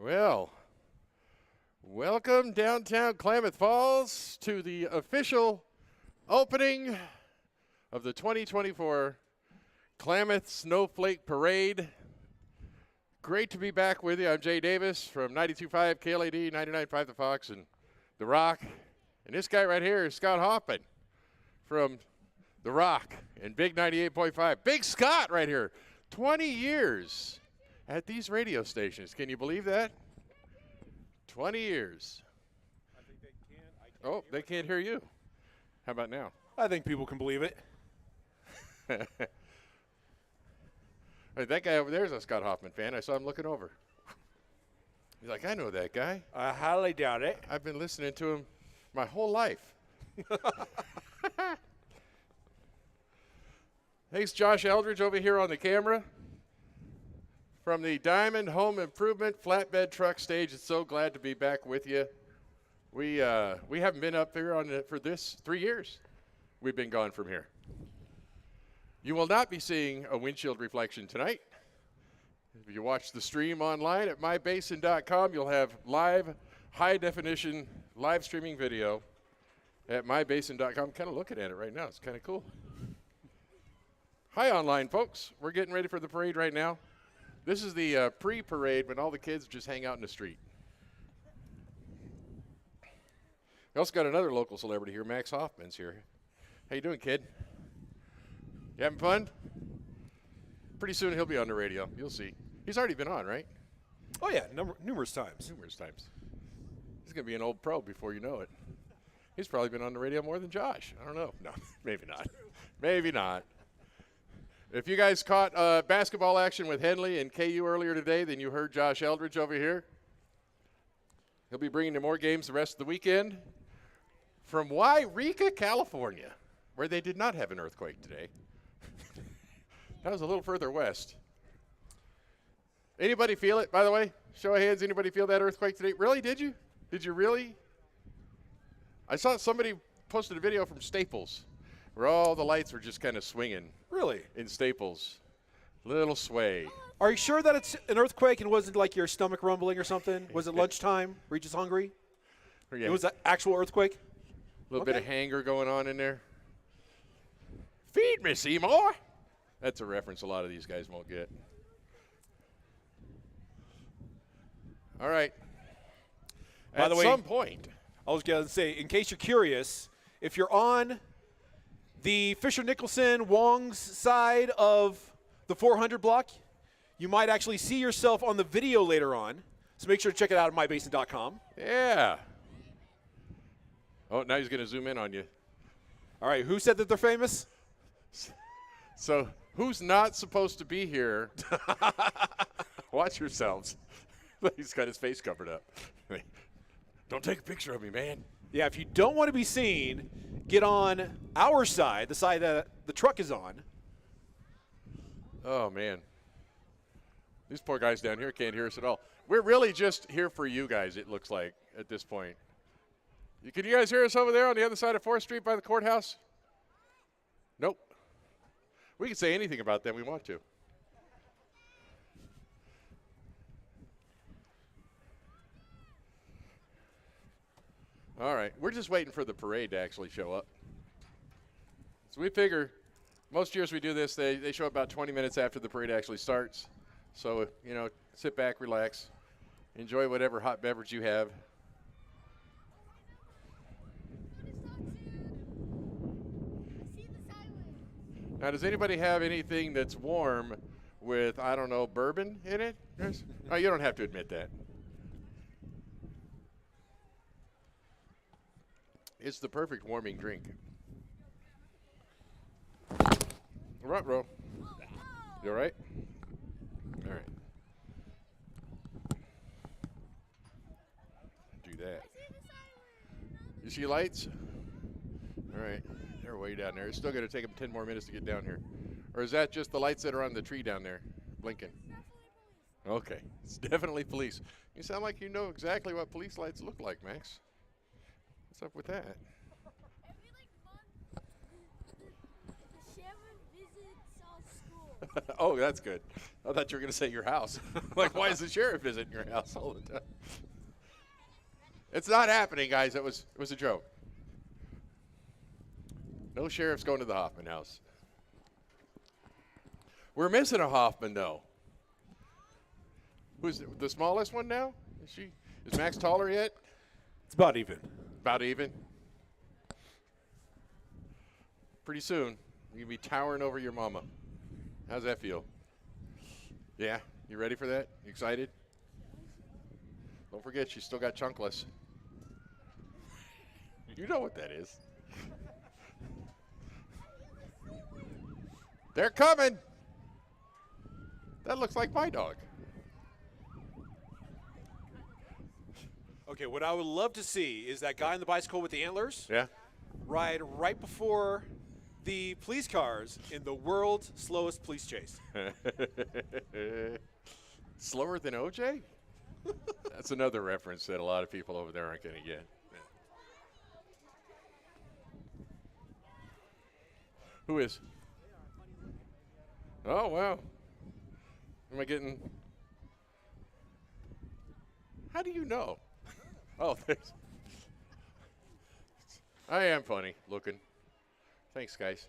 Well, welcome downtown Klamath Falls to the official opening of the 2024 Klamath Snowflake Parade. Great to be back with you. I'm Jay Davis from 92.5 KLAD, 99.5 The Fox, and The Rock. And this guy right here is Scott Hoffman from The Rock and Big 98.5. Big Scott right here. 20 years at these radio stations. Can you believe that? 20 years. I think they can. Oh, they can't hear you. How about now? I think people can believe it. Right, that guy over there is a Scott Hoffman fan. I saw him looking over. He's like, I know that guy. I highly doubt it. I've been listening to him my whole life. Thanks, Josh Eldridge over here on the camera. From the Diamond Home Improvement Flatbed Truck Stage, it's so glad to be back with you. We haven't been up here for this 3 years. We've been gone from here. You will not be seeing a windshield reflection tonight. If you watch the stream online at mybasin.com, you'll have live, high-definition, live streaming video at mybasin.com. I'm kind of looking at it right now. It's kind of cool. Hi, online folks. We're getting ready for the parade right now. This is the pre-parade when all the kids just hang out in the street. We also got another local celebrity here. Max Hoffman's here. How you doing, kid? You having fun? Pretty soon he'll be on the radio. You'll see. He's already been on, right? Oh, yeah, numerous times. Numerous times. He's going to be an old pro before you know it. He's probably been on the radio more than Josh. I don't know. No, maybe not. Maybe not. If you guys caught basketball action with Henley and KU earlier today, then you heard Josh Eldridge over here. He'll be bringing you more games the rest of the weekend from Yreka, California, where they did not have an earthquake today. That was a little further west. Anybody feel it, by the way? Show of hands, anybody feel that earthquake today? Really, did you? Did you really? I saw somebody posted a video from Staples where all the lights were just kind of swinging. Really? In Staples. Little sway. Are you sure that it's an earthquake and wasn't like your stomach rumbling or something? Was it lunchtime? Were you just hungry? Yeah. It was an actual earthquake? A little bit of hanger going on in there. Feed me, Seymour. That's a reference a lot of these guys won't get. All right. By the way, at some point. I was going to say, in case you're curious, if you're on the Fisher-Nicholson Wong's side of the 400 block, you might actually see yourself on the video later on. So make sure to check it out at mybasin.com. Yeah. Oh, now he's going to zoom in on you. All right, who said that they're famous? So who's not supposed to be here? Watch yourselves. He's got his face covered up. Don't take a picture of me, man. Yeah, if you don't want to be seen, get on our side, the side that the truck is on. Oh, man. These poor guys down here can't hear us at all. We're really just here for you guys, it looks like, at this point. Can you guys hear us over there on the other side of 4th Street by the courthouse? Nope. We can say anything about them we want to. All right, we're just waiting for the parade to actually show up. So we figure most years we do this, they show up about 20 minutes after the parade actually starts. So, you know, sit back, relax, enjoy whatever hot beverage you have. Now, does anybody have anything that's warm with, I don't know, bourbon in it? Oh, you don't have to admit that. It's the perfect warming drink. All right, bro. You all right? All right. Do that. You see lights? All right. They're way down there. It's still going to take them 10 more minutes to get down here. Or is that just the lights that are on the tree down there blinking? Okay. It's definitely police. You sound like you know exactly what police lights look like, Max. What's up with that? Every month, the sheriff visits our school. Oh, that's good. I thought you were going to say your house. Like, why is the sheriff visiting your house all the time? It's not happening, guys. It was a joke. No sheriff's going to the Hoffman house. We're missing a Hoffman, though. Who's the smallest one now? Is Max taller yet? It's about even. About even. Pretty soon, you'll be towering over your mama. How's that feel? Yeah? You ready for that? You excited? Don't forget, she's still got chunkless. You know what that is. They're coming. That looks like my dog. Okay, what I would love to see is that guy on the bicycle with the antlers Yeah? ride right before the police cars in the world's slowest police chase. Slower than OJ? That's another reference that a lot of people over there aren't going to get. Who is? Oh, wow. Am I getting... How do you know? Oh, there's... I am funny looking. Thanks, guys.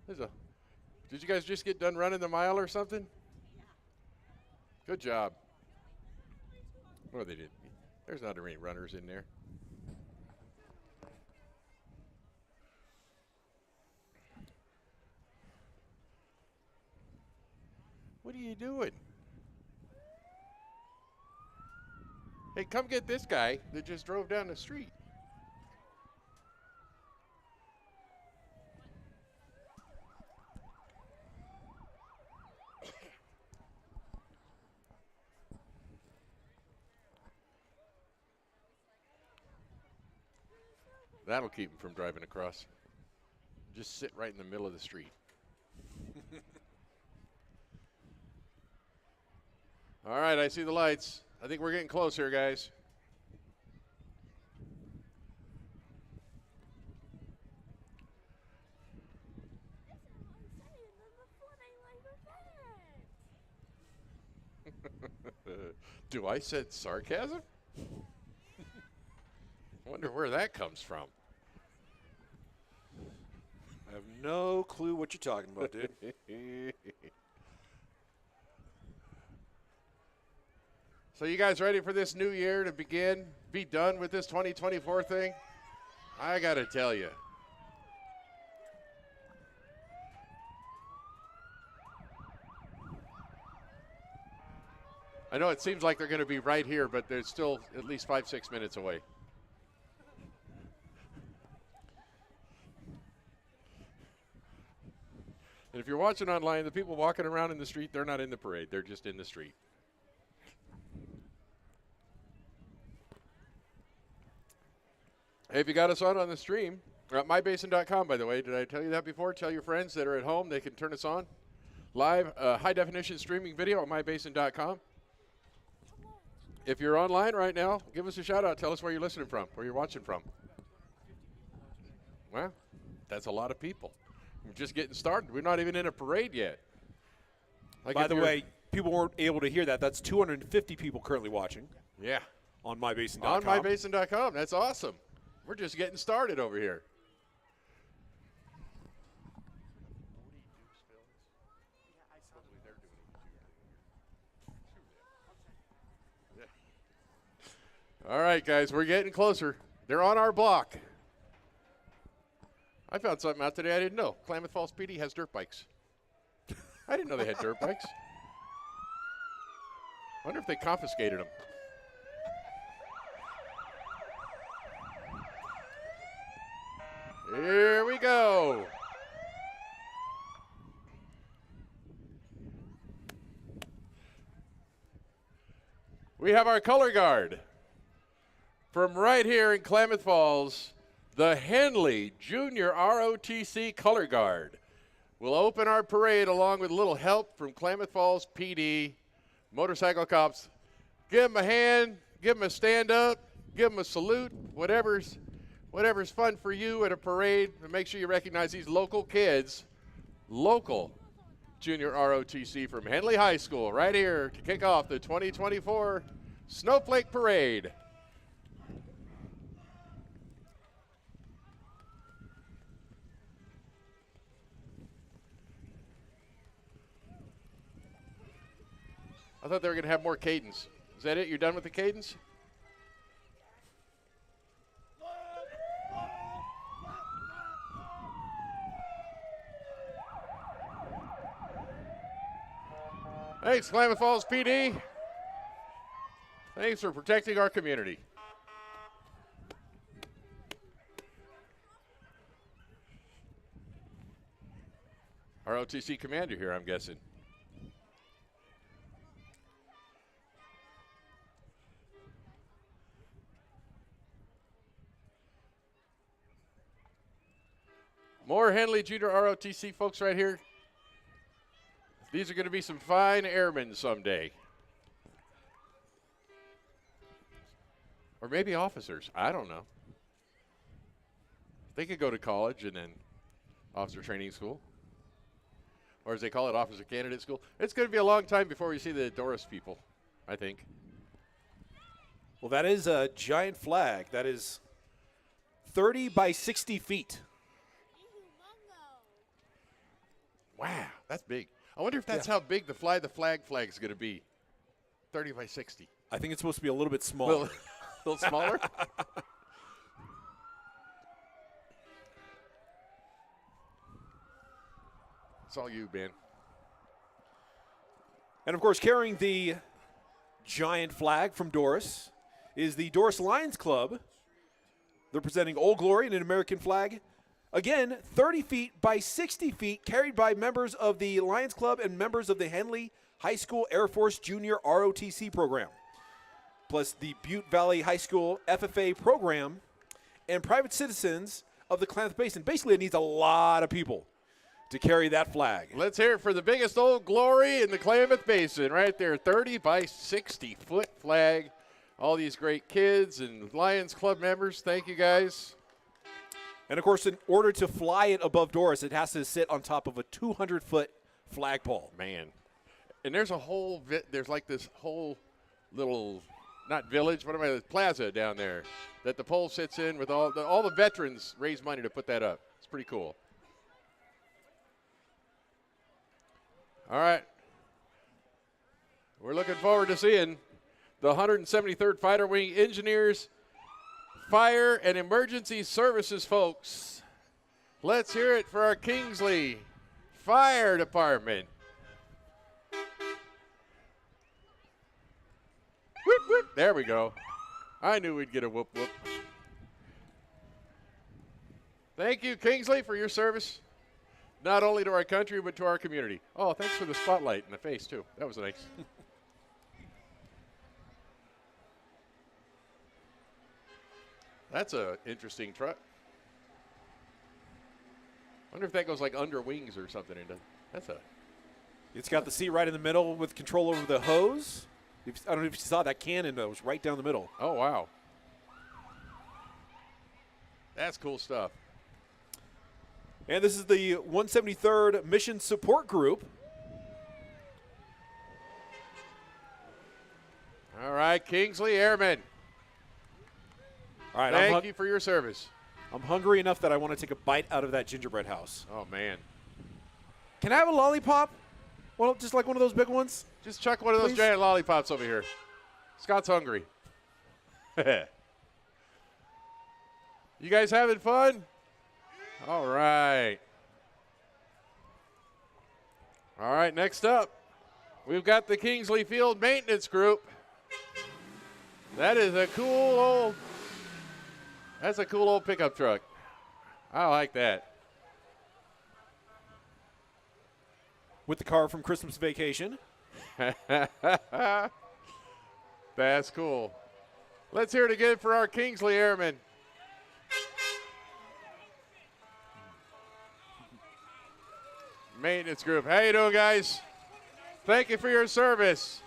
Did you guys just get done running the mile or something? Good job. Oh, they did. There's not any runners in there. What are you doing? Hey, come get this guy that just drove down the street. That'll keep him from driving across. Just sit right in the middle of the street. All right, I see the lights. I think we're getting close here, guys. Do I said sarcasm? I wonder where that comes from. I have no clue what you're talking about, dude. So you guys ready for this new year to begin? Be done with this 2024 thing? I got to tell you. I know it seems like they're going to be right here, but they're still at least 5-6 minutes away. And if you're watching online, the people walking around in the street, they're not in the parade. They're just in the street. Hey, if you got us on the stream, we're at mybasin.com, by the way. Did I tell you that before? Tell your friends that are at home, they can turn us on. Live, high-definition streaming video at mybasin.com. If you're online right now, give us a shout-out. Tell us where you're listening from, where you're watching from. Well, that's a lot of people. We're just getting started. We're not even in a parade yet. Like By the way, people weren't able to hear that. That's 250 people currently watching. Yeah. On mybasin.com. On mybasin.com. That's awesome. We're just getting started over here. All right, guys, we're getting closer. They're on our block. I found something out today I didn't know. Klamath Falls PD has dirt bikes. I didn't know they had dirt bikes. I wonder if they confiscated them. Here we go. We have our color guard from right here in Klamath Falls, the Henley Junior ROTC Color Guard. We'll open our parade along with a little help from Klamath Falls PD, motorcycle cops. Give them a hand, give them a stand up, give them a salute, whatever's whatever's fun for you at a parade, and make sure you recognize these local kids, local junior ROTC from Henley High School, right here to kick off the 2024 Snowflake Parade. I thought they were going to have more cadence. Is that it? You're done with the cadence? Thanks, Klamath Falls PD. Thanks for protecting our community. ROTC commander here, I'm guessing. More Henley Junior ROTC folks right here. These are going to be some fine airmen someday. Or maybe officers. I don't know. They could go to college and then officer training school. Or as they call it, officer candidate school. It's going to be a long time before we see the Doris people, I think. Well, that is a giant flag. That is 30 by 60 feet. Wow, that's big. I wonder if that's how big the flag is going to be. 30 by 60. I think it's supposed to be a little bit smaller. A little smaller? It's all you, Ben. And, of course, carrying the giant flag from Doris is the Doris Lions Club. They're presenting Old Glory and an American flag. Again, 30 feet by 60 feet, carried by members of the Lions Club and members of the Henley High School Air Force Junior ROTC program, plus the Butte Valley High School FFA program and private citizens of the Klamath Basin. Basically, it needs a lot of people to carry that flag. Let's hear it for the biggest Old Glory in the Klamath Basin right there, 30 by 60-foot flag. All these great kids and Lions Club members, thank you guys. And, of course, in order to fly it above Doris, it has to sit on top of a 200-foot flagpole. Man. And there's a whole, there's like this whole little, not village, plaza down there that the pole sits in with all the veterans raise money to put that up. It's pretty cool. All right. We're looking forward to seeing the 173rd Fighter Wing Engineers Fire and Emergency Services folks. Let's hear it for our Kingsley Fire Department. Whoop, whoop. There we go. I knew we'd get a whoop whoop. Thank you, Kingsley, for your service, not only to our country, but to our community. Oh, thanks for the spotlight in the face, too. That was nice. That's an interesting truck. Wonder if that goes like under wings or something. It's got the seat right in the middle with control over the hose. I don't know if you saw that cannon that was right down the middle. Oh, wow. That's cool stuff. And this is the 173rd Mission Support Group. All right, Kingsley Airmen. All right, thank you for your service. I'm hungry enough that I want to take a bite out of that gingerbread house. Oh, man. Can I have a lollipop? Well, just like one of those big ones? Just chuck one of those giant lollipops over here. Scott's hungry. You guys having fun? All right. All right, next up, we've got the Kingsley Field Maintenance Group. That is a cool old... That's a cool old pickup truck. I like that. With the car from Christmas Vacation. That's cool. Let's hear it again for our Kingsley Airmen. Maintenance Group. How you doing, guys? Thank you for your service.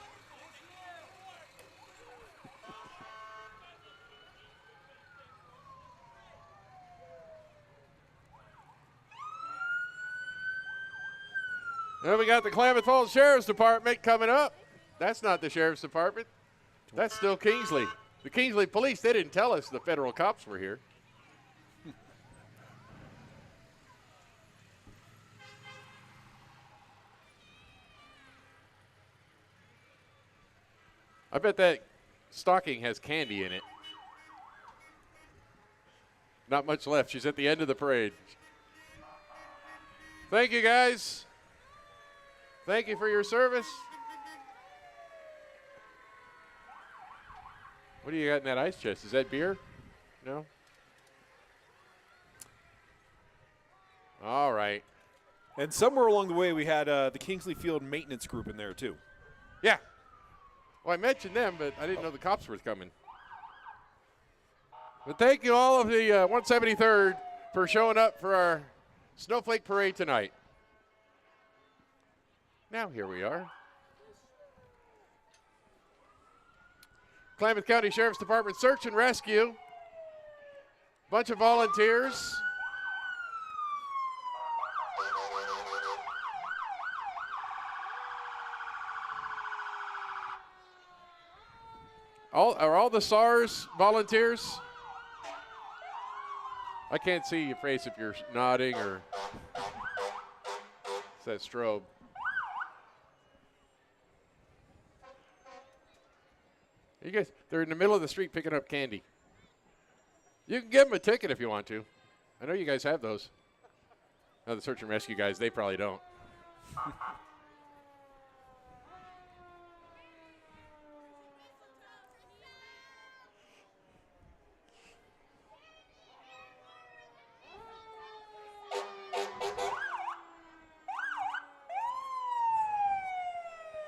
Then we got the Klamath Falls Sheriff's Department coming up. That's not the Sheriff's Department. That's still Kingsley. The Kingsley Police, they didn't tell us the federal cops were here. I bet that stocking has candy in it. Not much left. She's at the end of the parade. Thank you, guys. Thank you for your service. What do you got in that ice chest? Is that beer? No? All right. And somewhere along the way, we had the Kingsley Field maintenance group in there, too. Yeah. Well, I mentioned them, but I didn't know the cops were coming. But thank you all of the 173rd for showing up for our Snowflake Parade tonight. Now here we are. Klamath County Sheriff's Department Search and Rescue. Bunch of volunteers. Are all the SARS volunteers? I can't see your face if you're nodding or it's that strobe. You guys, they're in the middle of the street picking up candy. You can give them a ticket if you want to. I know you guys have those. No, the search and rescue guys, they probably don't.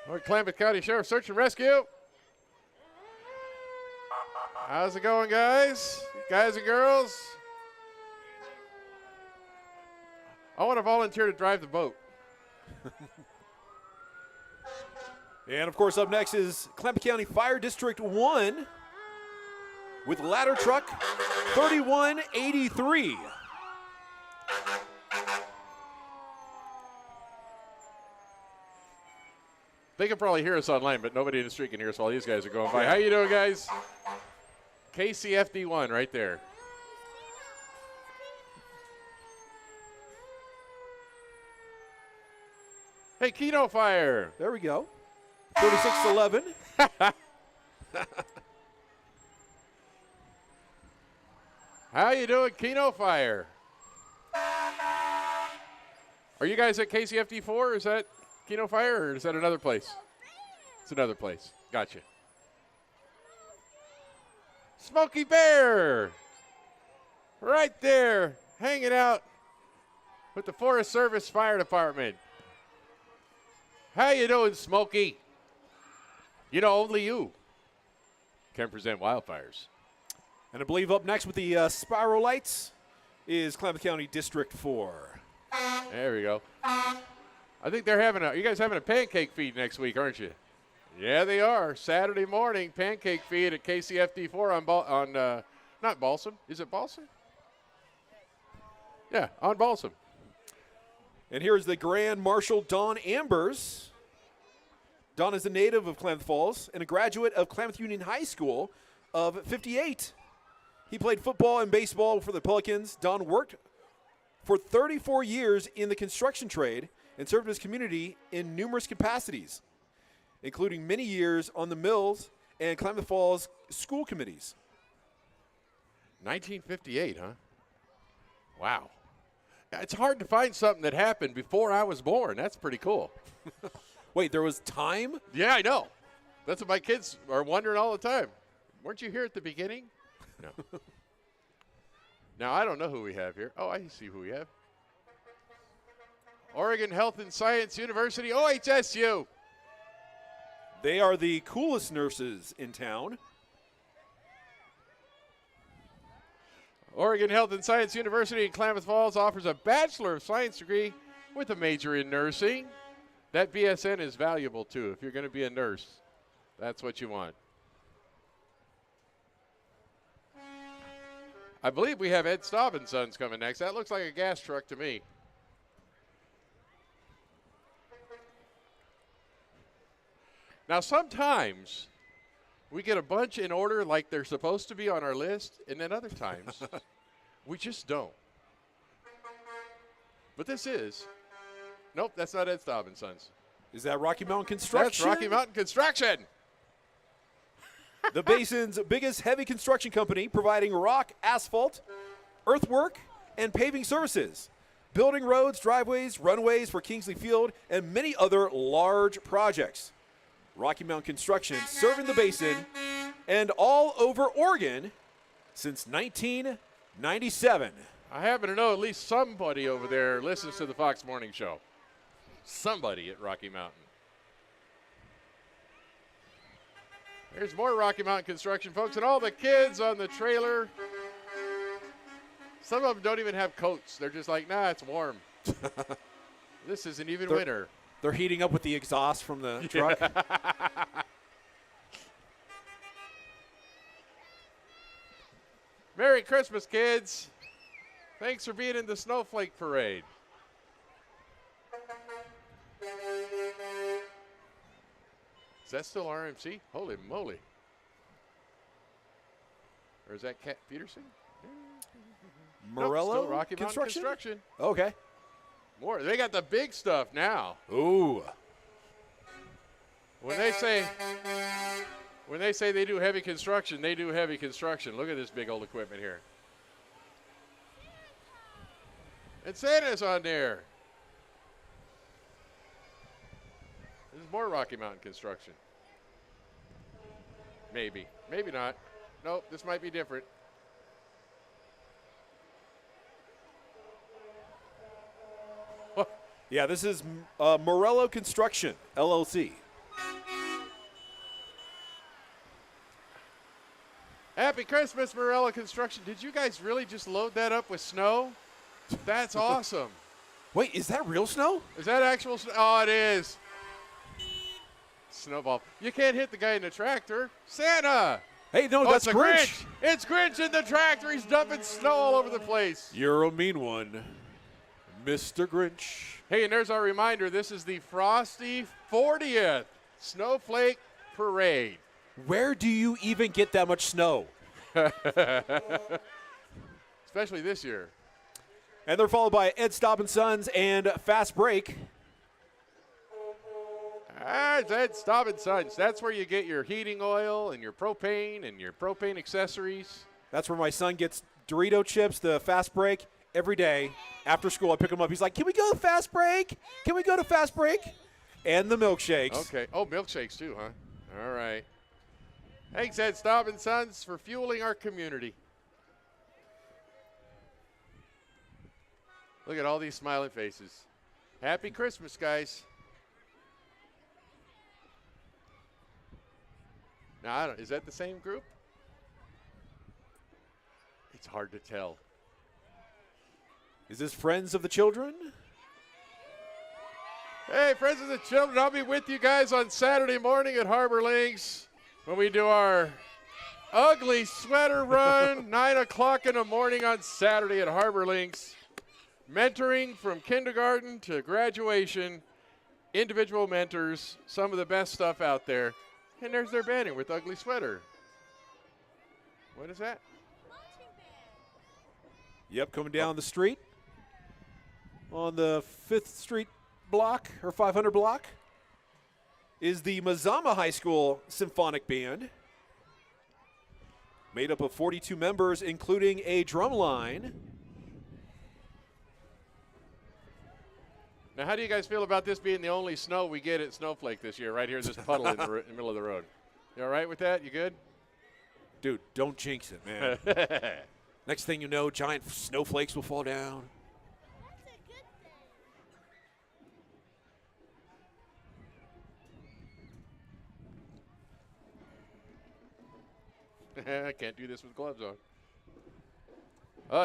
Lord Klamath County Sheriff Search and Rescue. How's it going, guys? Guys and girls? I want to volunteer to drive the boat. And, of course, up next is Klamath County Fire District 1 with ladder truck 3183. They can probably hear us online, but nobody in the street can hear us while these guys are going by. How you doing, guys? KCFD1 right there. Hey, Keno Fire. There we go. 3611. How you doing, Keno Fire? Are you guys at KCFD4? Is that Keno Fire, or is that another place? It's another place. Gotcha. Smokey Bear. Right there, hanging out with the Forest Service Fire Department. How you doing, Smokey? You know, only you can present wildfires. And I believe up next with the spiral lights is Klamath County District 4. There we go. I think they're having you guys having a pancake feed next week, aren't you? Yeah, they are. Saturday morning, pancake feed at KCFD4 on not Balsam. Is it Balsam? Yeah, on Balsam. And here is the Grand Marshal Don Ambers. Don is a native of Klamath Falls and a graduate of Klamath Union High School of 58. He played football and baseball for the Pelicans. Don worked for 34 years in the construction trade and served his community in numerous capacities, including many years on the Mills and Klamath Falls school committees. 1958, huh? Wow. It's hard to find something that happened before I was born. That's pretty cool. Wait, there was time? Yeah, I know. That's what my kids are wondering all the time. Weren't you here at the beginning? No. Now, I don't know who we have here. Oh, I see who we have. Oregon Health and Science University, OHSU. They are the coolest nurses in town. Oregon Health and Science University in Klamath Falls offers a Bachelor of Science degree with a major in nursing. That BSN is valuable, too. If you're going to be a nurse, that's what you want. I believe we have Ed Staub and Sons coming next. That looks like a gas truck to me. Now, sometimes we get a bunch in order like they're supposed to be on our list, and then other times we just don't. But this is. Nope, that's not Ed Staub and Sons. Is that Rocky Mountain Construction? That's Rocky Mountain Construction. The Basin's biggest heavy construction company, providing rock, asphalt, earthwork, and paving services, building roads, driveways, runways for Kingsley Field, and many other large projects. Rocky Mountain Construction, serving the Basin and all over Oregon since 1997. I happen to know at least somebody over there listens to the Fox Morning Show. Somebody at Rocky Mountain. There's more Rocky Mountain Construction, folks, and all the kids on the trailer. Some of them don't even have coats. They're just like, nah, it's warm. This isn't even winter. They're heating up with the exhaust from the truck. Merry Christmas, kids. Thanks for being in the Snowflake Parade. Is that still RMC? Holy moly. Or is that Cat Peterson? Morello nope, still Rocky Mountain Construction? Construction. Okay. More. They got the big stuff now. Ooh. When they say they do heavy construction, they do heavy construction. Look at this big old equipment here. And Santa's on there. There's more Rocky Mountain Construction. Maybe. Maybe not. Nope, this might be different. Yeah, this is Morello Construction, LLC. Happy Christmas, Morello Construction. Did you guys really just load that up with snow? That's awesome. Wait, is that real snow? Is that actual snow? Oh, it is. Snowball. You can't hit the guy in the tractor. Santa! Hey, no, that's it's Grinch. It's Grinch in the tractor. He's dumping snow all over the place. You're a mean one, Mr. Grinch. Hey, and there's our reminder. This is the Frosty 40th Snowflake Parade. Where do you even get that much snow? Especially this year. And they're followed by Ed Staub and Sons and Fast Break. Ed Staub and Sons. That's where you get your heating oil and your propane accessories. That's where my son gets Dorito chips, the Fast Break, every day. After school, I pick him up. He's like, can we go to Fast Break? Can we go to Fast Break? And the milkshakes. Okay. Oh, milkshakes too, huh? All right. Thanks, Ed Staub and Sons, for fueling our community. Look at all these smiling faces. Happy Christmas, guys. Now, is that the same group? It's hard to tell. Is this Friends of the Children? Hey, Friends of the Children, I'll be with you guys on Saturday morning at Harbor Links when we do our ugly sweater run, 9 o'clock in the morning on Saturday at Harbor Links. Mentoring from kindergarten to graduation, individual mentors, some of the best stuff out there. And there's their banner with ugly sweater. What is that? Yep, coming down the street on the 5th Street block, or 500 block, is the Mazama High School Symphonic Band, made up of 42 members, including a drum line. Now, how do you guys feel about this being the only snow we get at Snowflake this year, right here, this puddle in the middle of the road? You all right with that? You good? Dude, don't jinx it, man. Next thing you know, giant snowflakes will fall down. I can't do this with gloves on.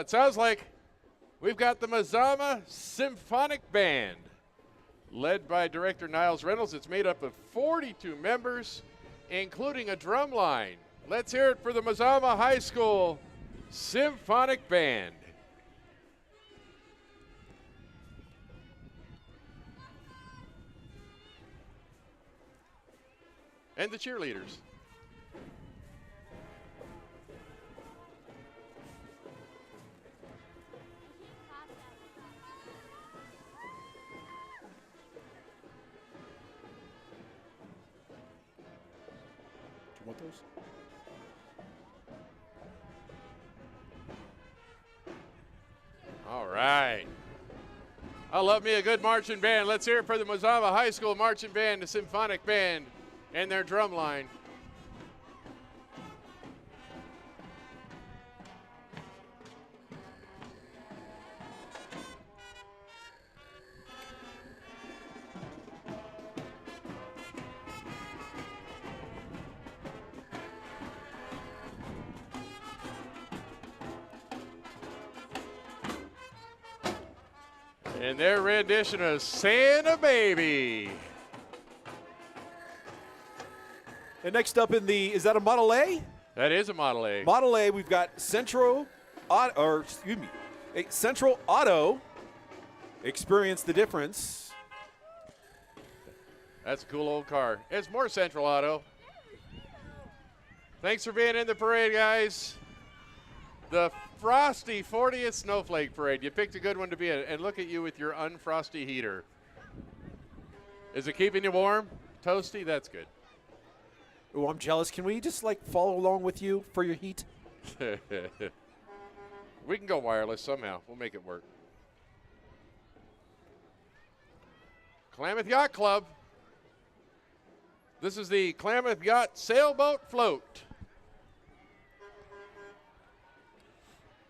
It sounds like we've got the Mazama Symphonic Band, led by Director Niles Reynolds. It's made up of 42 members, including a drum line. Let's hear it for the Mazama High School Symphonic Band. and the cheerleaders. Do you want those? All right. I love me a good marching band. Let's hear it for the Mazama High School Marching Band, the Symphonic Band, and their drum line. And their rendition of Santa Baby. And next up in the, is that a Model A? That is a Model A. Model A, we've got Central Auto. Experience the difference. That's a cool old car. It's more Central Auto. Thanks for being in the parade, guys. The Frosty 40th Snowflake Parade. You picked a good one to be in, and look at you with your unfrosty heater. Is it keeping you warm? Toasty? That's good. Oh, I'm jealous. Can we just like follow along with you for your heat? We can go wireless somehow. We'll make it work. Klamath Yacht Club. This is the Klamath Yacht Sailboat Float.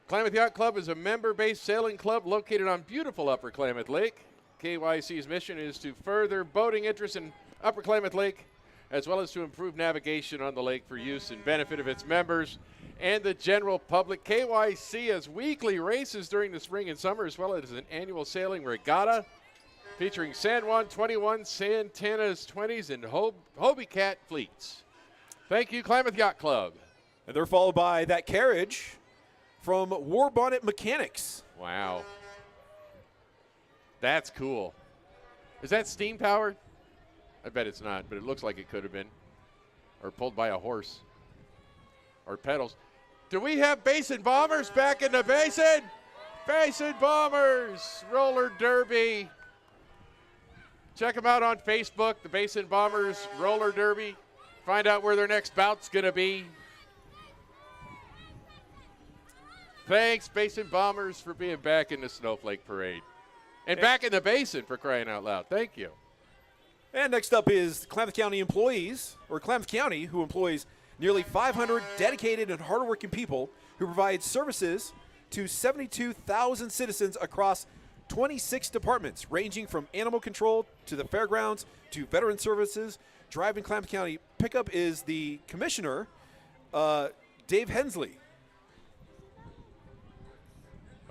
Klamath Yacht Club is a member-based sailing club located on beautiful Upper Klamath Lake. KYC's mission is to further boating interest in Upper Klamath Lake, as well as to improve navigation on the lake for use and benefit of its members and the general public. KYC has weekly races during the spring and summer, as well as an annual sailing regatta featuring San Juan 21, Santana's 20s, and Hobie Cat fleets. Thank you, Klamath Yacht Club. And they're followed by that carriage from War Bonnet Mechanics. Wow. That's cool. Is that steam powered? I bet it's not, but it looks like it could have been. Or pulled by a horse. Or pedals. Do we have Basin Bombers back in the basin? Basin Bombers Roller Derby. Check them out on Facebook, the Basin Bombers Roller Derby. Find out where their next bout's going to be. Thanks, Basin Bombers, for being back in the Snowflake Parade. And back in the basin, for crying out loud. Thank you. And next up is Klamath County employees, or Klamath County, who employs nearly 500 dedicated and hardworking people who provide services to 72,000 citizens across 26 departments, ranging from animal control to the fairgrounds to veteran services. Driving Klamath County pickup is the commissioner, Dave Hensley.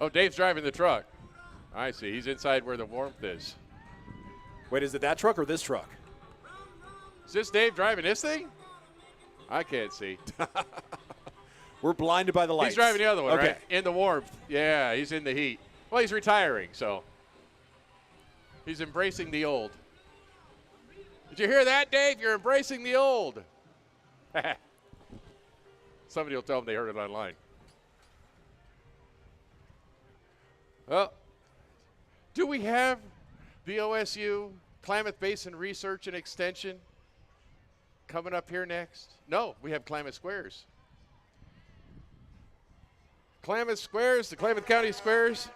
Oh, Dave's driving the truck. I see. He's inside where the warmth is. Wait, is it that truck or this truck? Is this Dave driving this thing? I can't see. We're blinded by the lights. He's driving the other one, okay. right? In the warmth. Yeah, he's in the heat. Well, he's retiring, so he's embracing the old. Did you hear that, Dave? You're embracing the old. Somebody will tell them they heard it online. Well, do we have the OSU Klamath Basin Research and Extension coming up here next? No, we have Klamath Squares. Klamath Squares, the Klamath County Squares,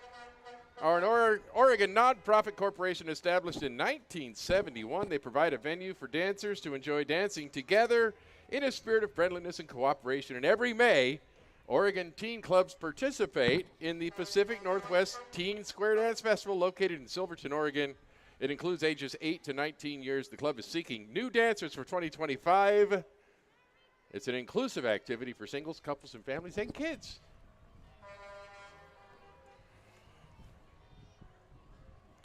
are an Oregon nonprofit corporation established in 1971. They provide a venue for dancers to enjoy dancing together in a spirit of friendliness and cooperation. And every May, Oregon teen clubs participate in the Pacific Northwest Teen Square Dance Festival located in Silverton, Oregon. It includes ages 8 to 19 years. The club is seeking new dancers for 2025. It's an inclusive activity for singles, couples, and families, and kids.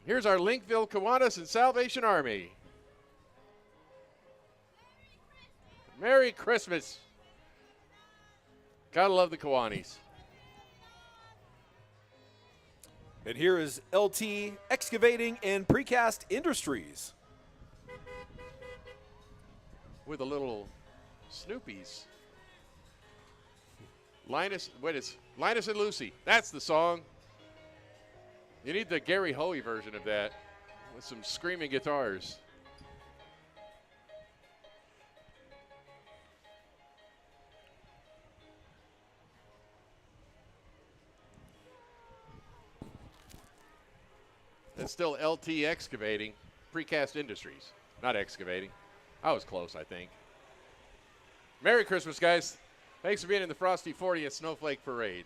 Here's our Linkville Kiwanis and Salvation Army. Merry Christmas. Gotta love the Kiwanis. And here is LT Excavating and Precast Industries. with a little Snoopies. Linus and Lucy. That's the song. You need the Gary Hoey version of that with some screaming guitars. It's still LT Excavating, Precast Industries, not excavating. I was close, I think. Merry Christmas, guys. Thanks for being in the Frosty 40 at Snowflake Parade.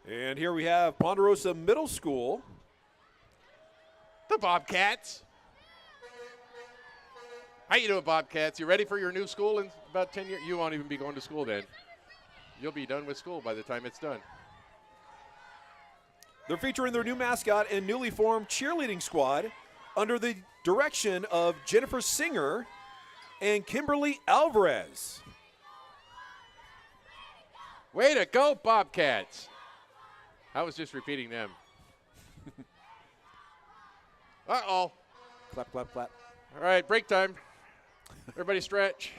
And here we have Ponderosa Middle School. The Bobcats. How you doing, Bobcats? You ready for your new school in about 10 years? You won't even be going to school then. You'll be done with school by the time it's done. They're featuring their new mascot and newly formed cheerleading squad under the direction of Jennifer Singer and Kimberly Alvarez. Way to go, Bobcats. I was just repeating them. Uh-oh. Clap, clap, clap. All right, break time. Everybody stretch.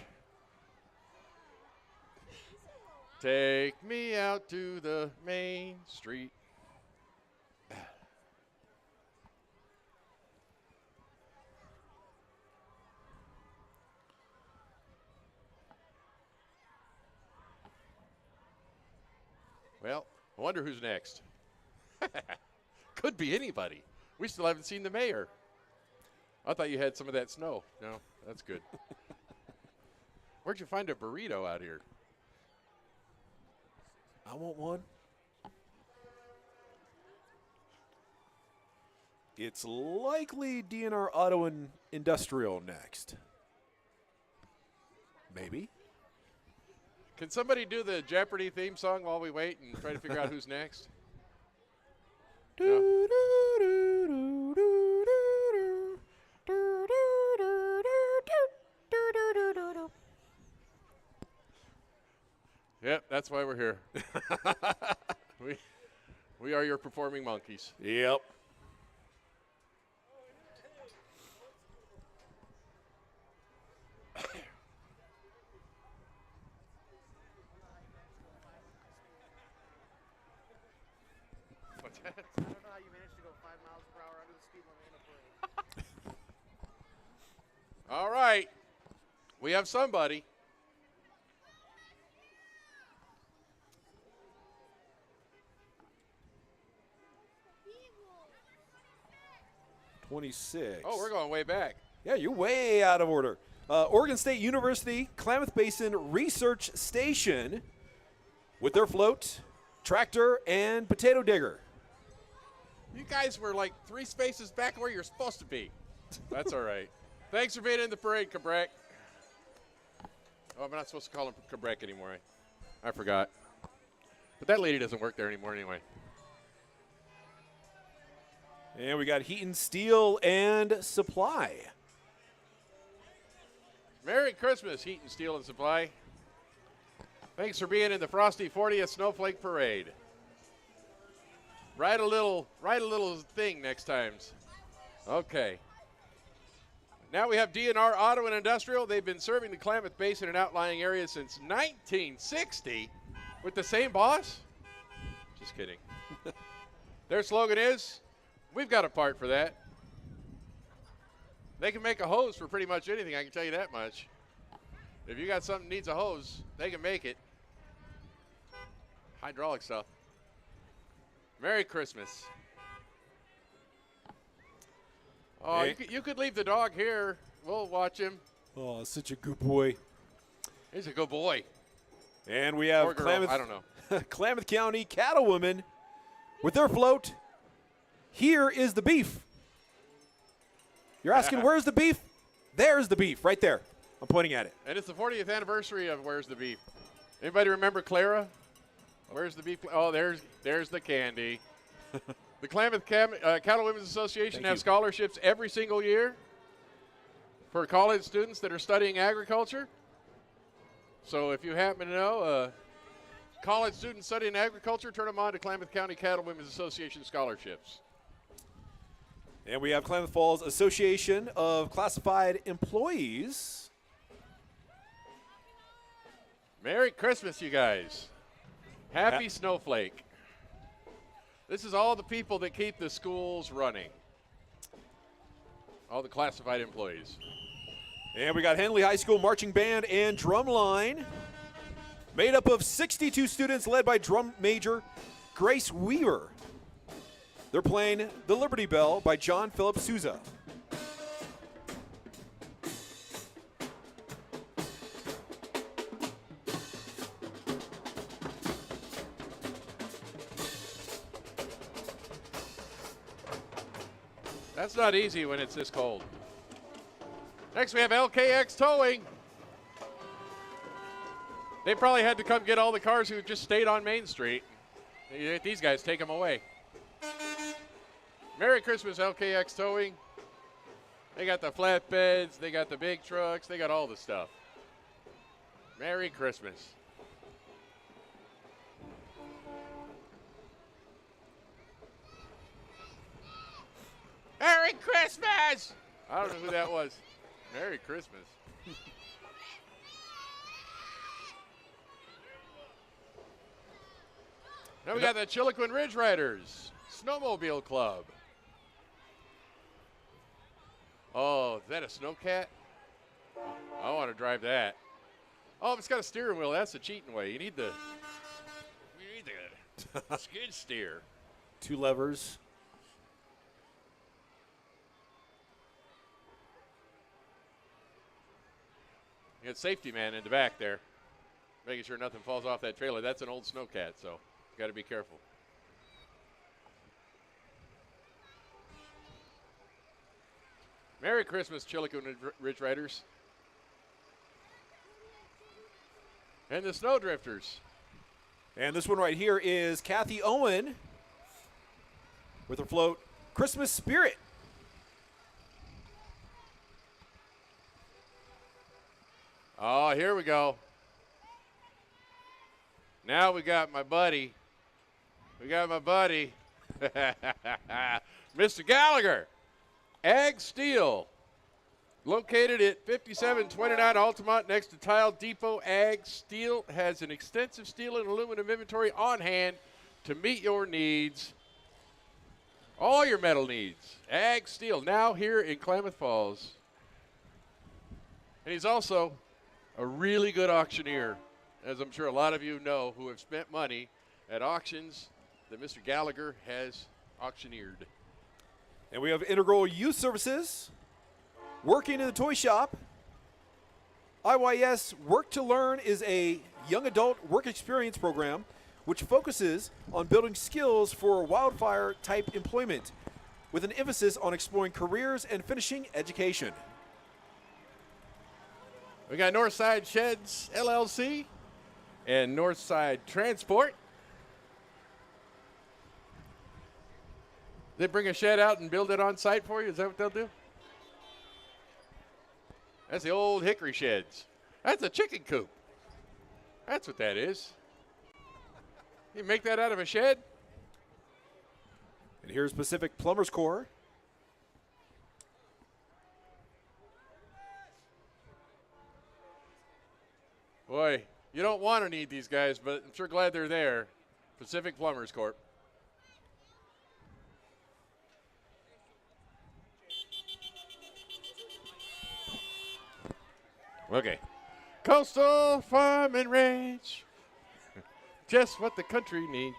Take me out to the main street. Well, I wonder who's next. Could be anybody. We still haven't seen the mayor. I thought you had some of that snow. No, that's good. Where'd you find a burrito out here? I want one. It's likely DNR Auto and Industrial next. Maybe. Can somebody do the Jeopardy theme song while we wait and try to figure out who's next? No? Yep, that's why we're here. we are your performing monkeys. Yep. What's that? I don't know how you managed to go 5 miles per hour under the speed limit in a parade. All right. We have somebody. Oh, we're going way back. Yeah, you're way out of order. Oregon State University Klamath Basin Research Station with their float, tractor, and potato digger. You guys were like 3 spaces back where you're supposed to be. That's all right. Thanks for being in the parade, Cabrec. Oh, I'm not supposed to call him Cabrec anymore. I forgot. But that lady doesn't work there anymore anyway. And we got Heaton Steel and Supply. Merry Christmas, Heat and Steel and Supply. Thanks for being in the Frosty 40th Snowflake Parade. Write a little thing next times. Okay. Now we have DNR Auto and Industrial. They've been serving the Klamath Basin and outlying areas since 1960 with the same boss. Just kidding. Their slogan is, "We've got a part for that." They can make a hose for pretty much anything, I can tell you that much. If you got something that needs a hose, they can make it. Hydraulic stuff. Merry Christmas. Oh, Hey. you could leave the dog here. We'll watch him. Oh, such a good boy. He's a good boy. And we have Or girl, Klamath, I don't know. Klamath County Cattlewomen with their float. Here is the beef. You're asking, where's the beef? There's the beef, right there. I'm pointing at it. And it's the 40th anniversary of Where's the Beef. Anybody remember Clara? Where's the beef? Oh, there's the candy. The Klamath Cattle Women's Association Thank have you. scholarships every single year for college students that are studying agriculture. So if you happen to know college students studying agriculture, turn them on to Klamath County Cattle Women's Association scholarships. And we have Klamath Falls Association of Classified Employees. Merry Christmas, you guys. Happy Snowflake. This is all the people that keep the schools running. All the classified employees. And we got Henley High School Marching Band and Drum Line, made up of 62 students led by drum major Grace Weaver. They're playing The Liberty Bell by John Philip Sousa. That's not easy when it's this cold. Next we have LKX Towing. They probably had to come get all the cars who just stayed on Main Street. These guys take them away. Merry Christmas, LKX Towing. They got the flatbeds, they got the big trucks, they got all the stuff. Merry Christmas. Merry Christmas! I don't know who that was. Merry Christmas. Now we got the Chiloquin Ridge Riders Snowmobile Club. Oh, is that a snowcat? I want to drive that. Oh, it's got a steering wheel. That's the cheating way. You need the skid steer. 2 levers. You got safety man in the back there, making sure nothing falls off that trailer. That's an old snowcat, so you got to be careful. Merry Christmas, Chiloquin Ridge Riders. And the Snowdrifters. And this one right here is Kathy Owen with her float, Christmas Spirit. Oh, here we go. Now we got my buddy. Mr. Gallagher. Ag Steel. Located at 5729 Altamont next to Tile Depot. Ag Steel has an extensive steel and aluminum inventory on hand to meet your needs. All your metal needs. Ag Steel, now here in Klamath Falls. And he's also a really good auctioneer, as I'm sure a lot of you know who have spent money at auctions that Mr. Gallagher has auctioneered. And we have Integral Youth Services, working in the toy shop. IYS Work to Learn is a young adult work experience program which focuses on building skills for wildfire-type employment with an emphasis on exploring careers and finishing education. We got Northside Sheds LLC and Northside Transport. They bring a shed out and build it on site for you? Is that what they'll do? That's the old hickory sheds. That's a chicken coop. That's what that is. You make that out of a shed? And here's Pacific Plumbers Corps. Boy, you don't want to need these guys, but I'm sure glad they're there. Pacific Plumbers Corp. Okay. Coastal Farm and Ranch. Just what the country needs.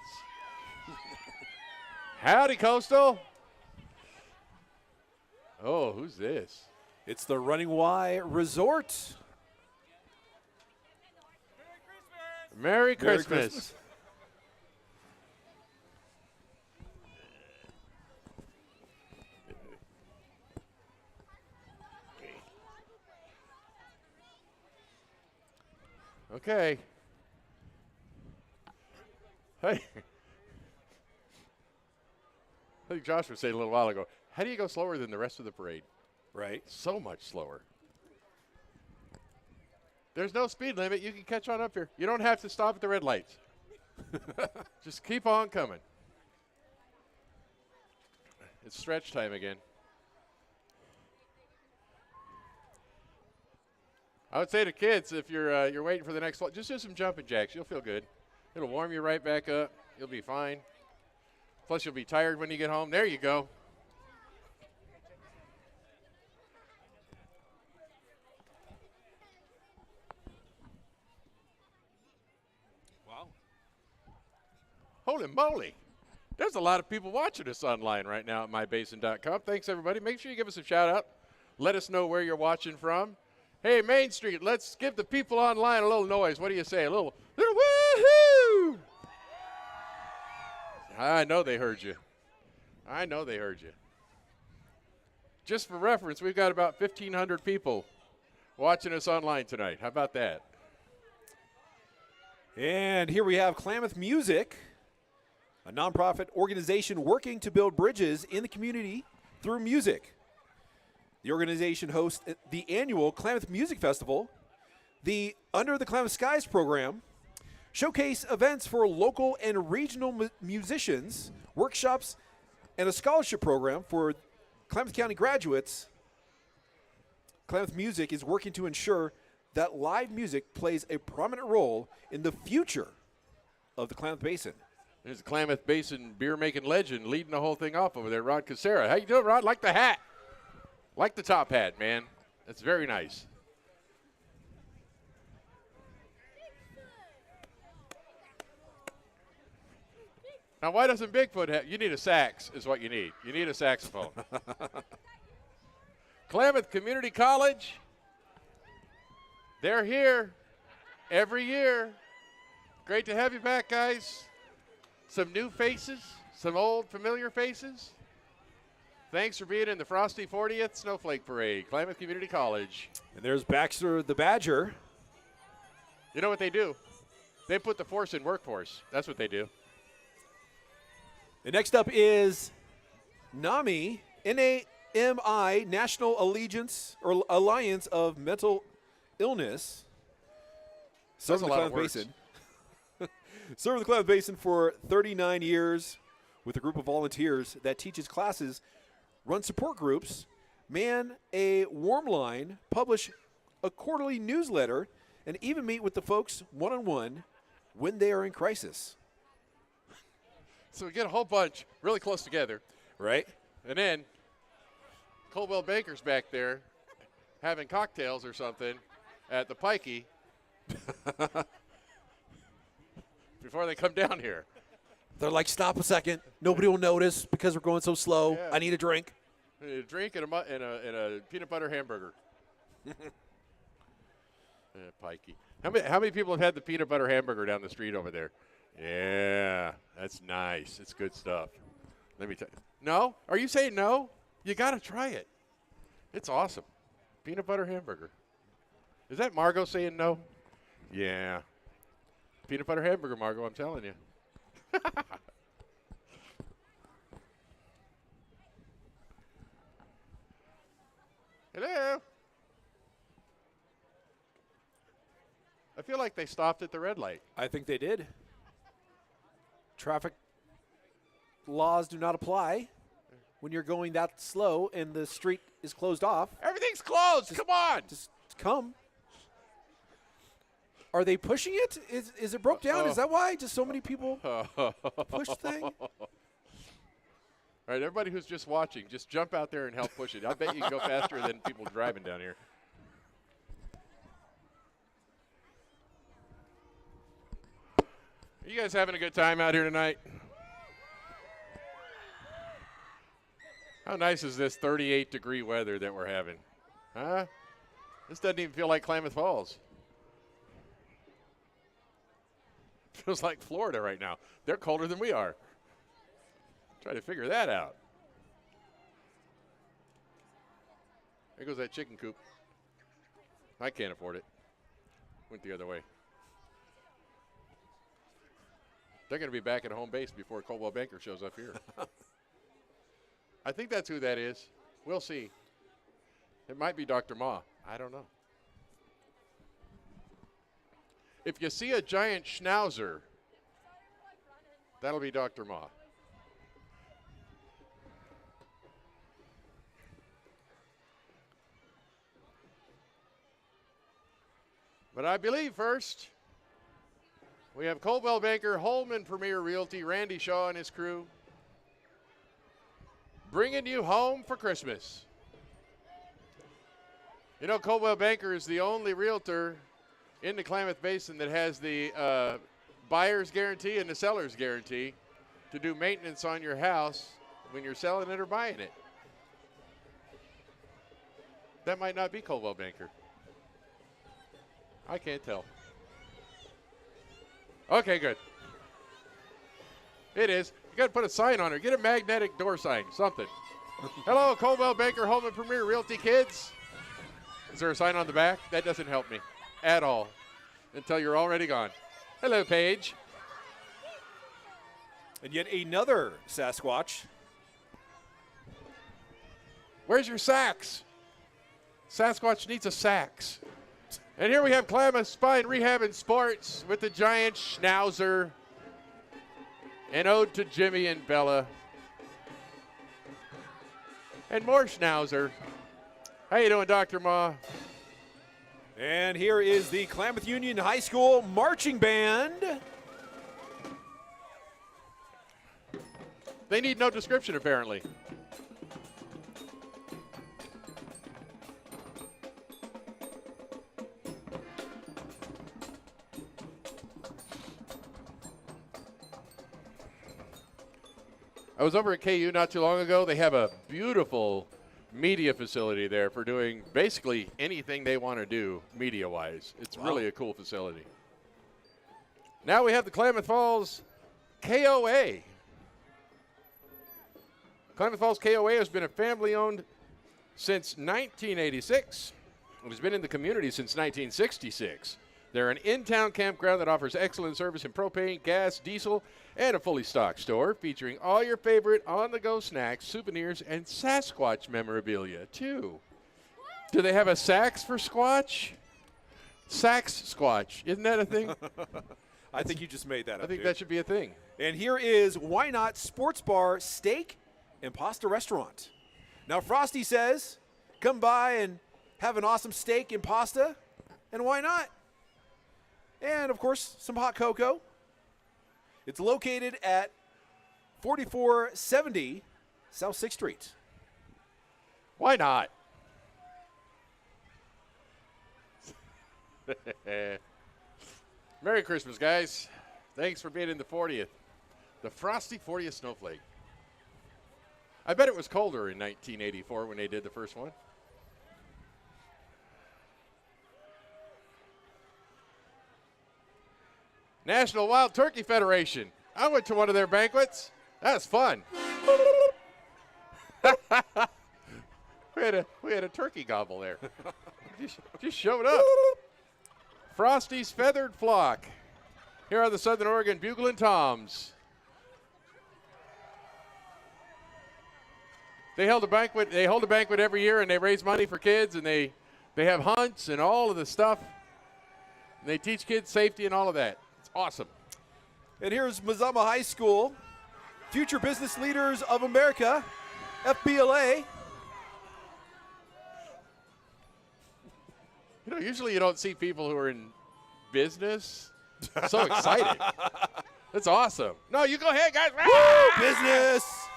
Howdy, Coastal. Oh, who's this? It's the Running Y Resort. Merry Christmas. Okay. Hey. I think Josh was saying a little while ago, how do you go slower than the rest of the parade? Right. So much slower. There's no speed limit. You can catch on up here. You don't have to stop at the red lights. Just keep on coming. It's stretch time again. I would say to kids, if you're waiting for the next flight, just do some jumping jacks. You'll feel good. It'll warm you right back up. You'll be fine. Plus, you'll be tired when you get home. There you go. Wow. Holy moly. There's a lot of people watching us online right now at mybasin.com. Thanks, everybody. Make sure you give us a shout-out. Let us know where you're watching from. Hey, Main Street, let's give the people online a little noise. What do you say? A little woohoo! I know they heard you. I know they heard you. Just for reference, we've got about 1,500 people watching us online tonight. How about that? And here we have Klamath Music, a nonprofit organization working to build bridges in the community through music. The organization hosts the annual Klamath Music Festival, the Under the Klamath Skies program, showcase events for local and regional musicians, workshops, and a scholarship program for Klamath County graduates. Klamath Music is working to ensure that live music plays a prominent role in the future of the Klamath Basin. There's a Klamath Basin beer-making legend leading the whole thing off over there, Rod Casera. How you doing, Rod? Like the hat. Like the top hat, man. That's very nice. Now, why doesn't Bigfoot have? You need a sax is what you need. You need a saxophone. Klamath Community College. They're here every year. Great to have you back, guys. Some new faces, some old familiar faces. Thanks for being in the Frosty 40th Snowflake Parade, Klamath Community College. And there's Baxter the Badger. You know what they do? They put the force in workforce. That's what they do. And next up is NAMI, N-A-M-I, National Alliance of Mental Illness. Serving the Klamath Basin. Serving the Klamath Basin for 39 years with a group of volunteers that teaches classes, run support groups, man a warm line, publish a quarterly newsletter, and even meet with the folks one-on-one when they are in crisis. So we get a whole bunch really close together. Right? And then Coldwell Banker's back there having cocktails or something at the Pikey before they come down here. They're like, stop a second. Nobody will notice because we're going so slow. Yeah. I need a drink. A drink and a peanut butter hamburger. Pikey. How many people have had the peanut butter hamburger down the street over there? Yeah, that's nice. It's good stuff. Let me tell you. No? Are you saying no? You got to try it. It's awesome. Peanut butter hamburger. Is that Margot saying no? Yeah. Peanut butter hamburger, Margot, I'm telling you. Hello. I feel like they stopped at the red light. I think they did. Traffic laws do not apply when you're going that slow and the street is closed off. Everything's closed. Come on. Just come. Are they pushing it? Is it broke down? Is that why? Just so many people push the thing? All right, everybody who's just watching, just jump out there and help push it. I bet you can go faster than people driving down here. Are you guys having a good time out here tonight? How nice is this 38-degree weather that we're having? Huh? This doesn't even feel like Klamath Falls. Feels like Florida right now. They're colder than we are. Try to figure that out. There goes that chicken coop. I can't afford it. Went the other way. They're going to be back at home base before Coldwell Banker shows up here. I think that's who that is. We'll see. It might be Dr. Ma. I don't know. If you see a giant schnauzer, that'll be Dr. Ma. But I believe first we have Coldwell Banker Holman Premier Realty, Randy Shaw and his crew, bringing you home for Christmas. You know, Coldwell Banker is the only realtor in the Klamath Basin that has the buyer's guarantee and the seller's guarantee to do maintenance on your house when you're selling it or buying it. That might not be Coldwell Banker. I can't tell. Okay, good. It is. You got to put a sign on her. Get a magnetic door sign, something. Hello, Coldwell Banker Home and Premier Realty, kids. Is there a sign on the back? That doesn't help me at all until you're already gone. Hello, Paige. And yet another Sasquatch. Where's your sax? Sasquatch needs a sax. And here we have Klamath Spine Rehab and Sports with the giant schnauzer. An ode to Jimmy and Bella. And more schnauzer. How you doing, Dr. Ma? And here is the Klamath Union High School Marching Band. They need no description, apparently. I was over at KU not too long ago. They have a beautiful media facility there for doing basically anything they want to do media-wise. It's really a cool facility. Now we have the Klamath Falls KOA. Klamath Falls KOA has been a family-owned since 1986. It has been in the community since 1966. They're an in-town campground that offers excellent service in propane, gas, diesel, and a fully stocked store featuring all your favorite on-the-go snacks, souvenirs, and Sasquatch memorabilia, too. Do they have a sax for Squatch? Sax Squatch. Isn't that a thing? I think you just made that up. I think dude. that should be a thing. And here is Why Not Sports Bar Steak and Pasta Restaurant. Now, Frosty says, come by and have an awesome steak and pasta, and why not? And, of course, some hot cocoa. It's located at 4470 South 6th Street. Why not? Merry Christmas, guys. Thanks for being in the 40th. The Frosty 40th Snowflake. I bet it was colder in 1984 when they did the first one. National Wild Turkey Federation. I went to one of their banquets. That was fun. we had a turkey gobble there. just showed up. Frosty's Feathered Flock. Here are the Southern Oregon Bugle and Toms. They hold a banquet every year, and they raise money for kids, and they have hunts and all of the stuff. And they teach kids safety and all of that. It's awesome. And here's Mazama High School, Future Business Leaders of America, FBLA. You know, usually you don't see people who are in business so excited. That's awesome. No, you go ahead, guys. Business.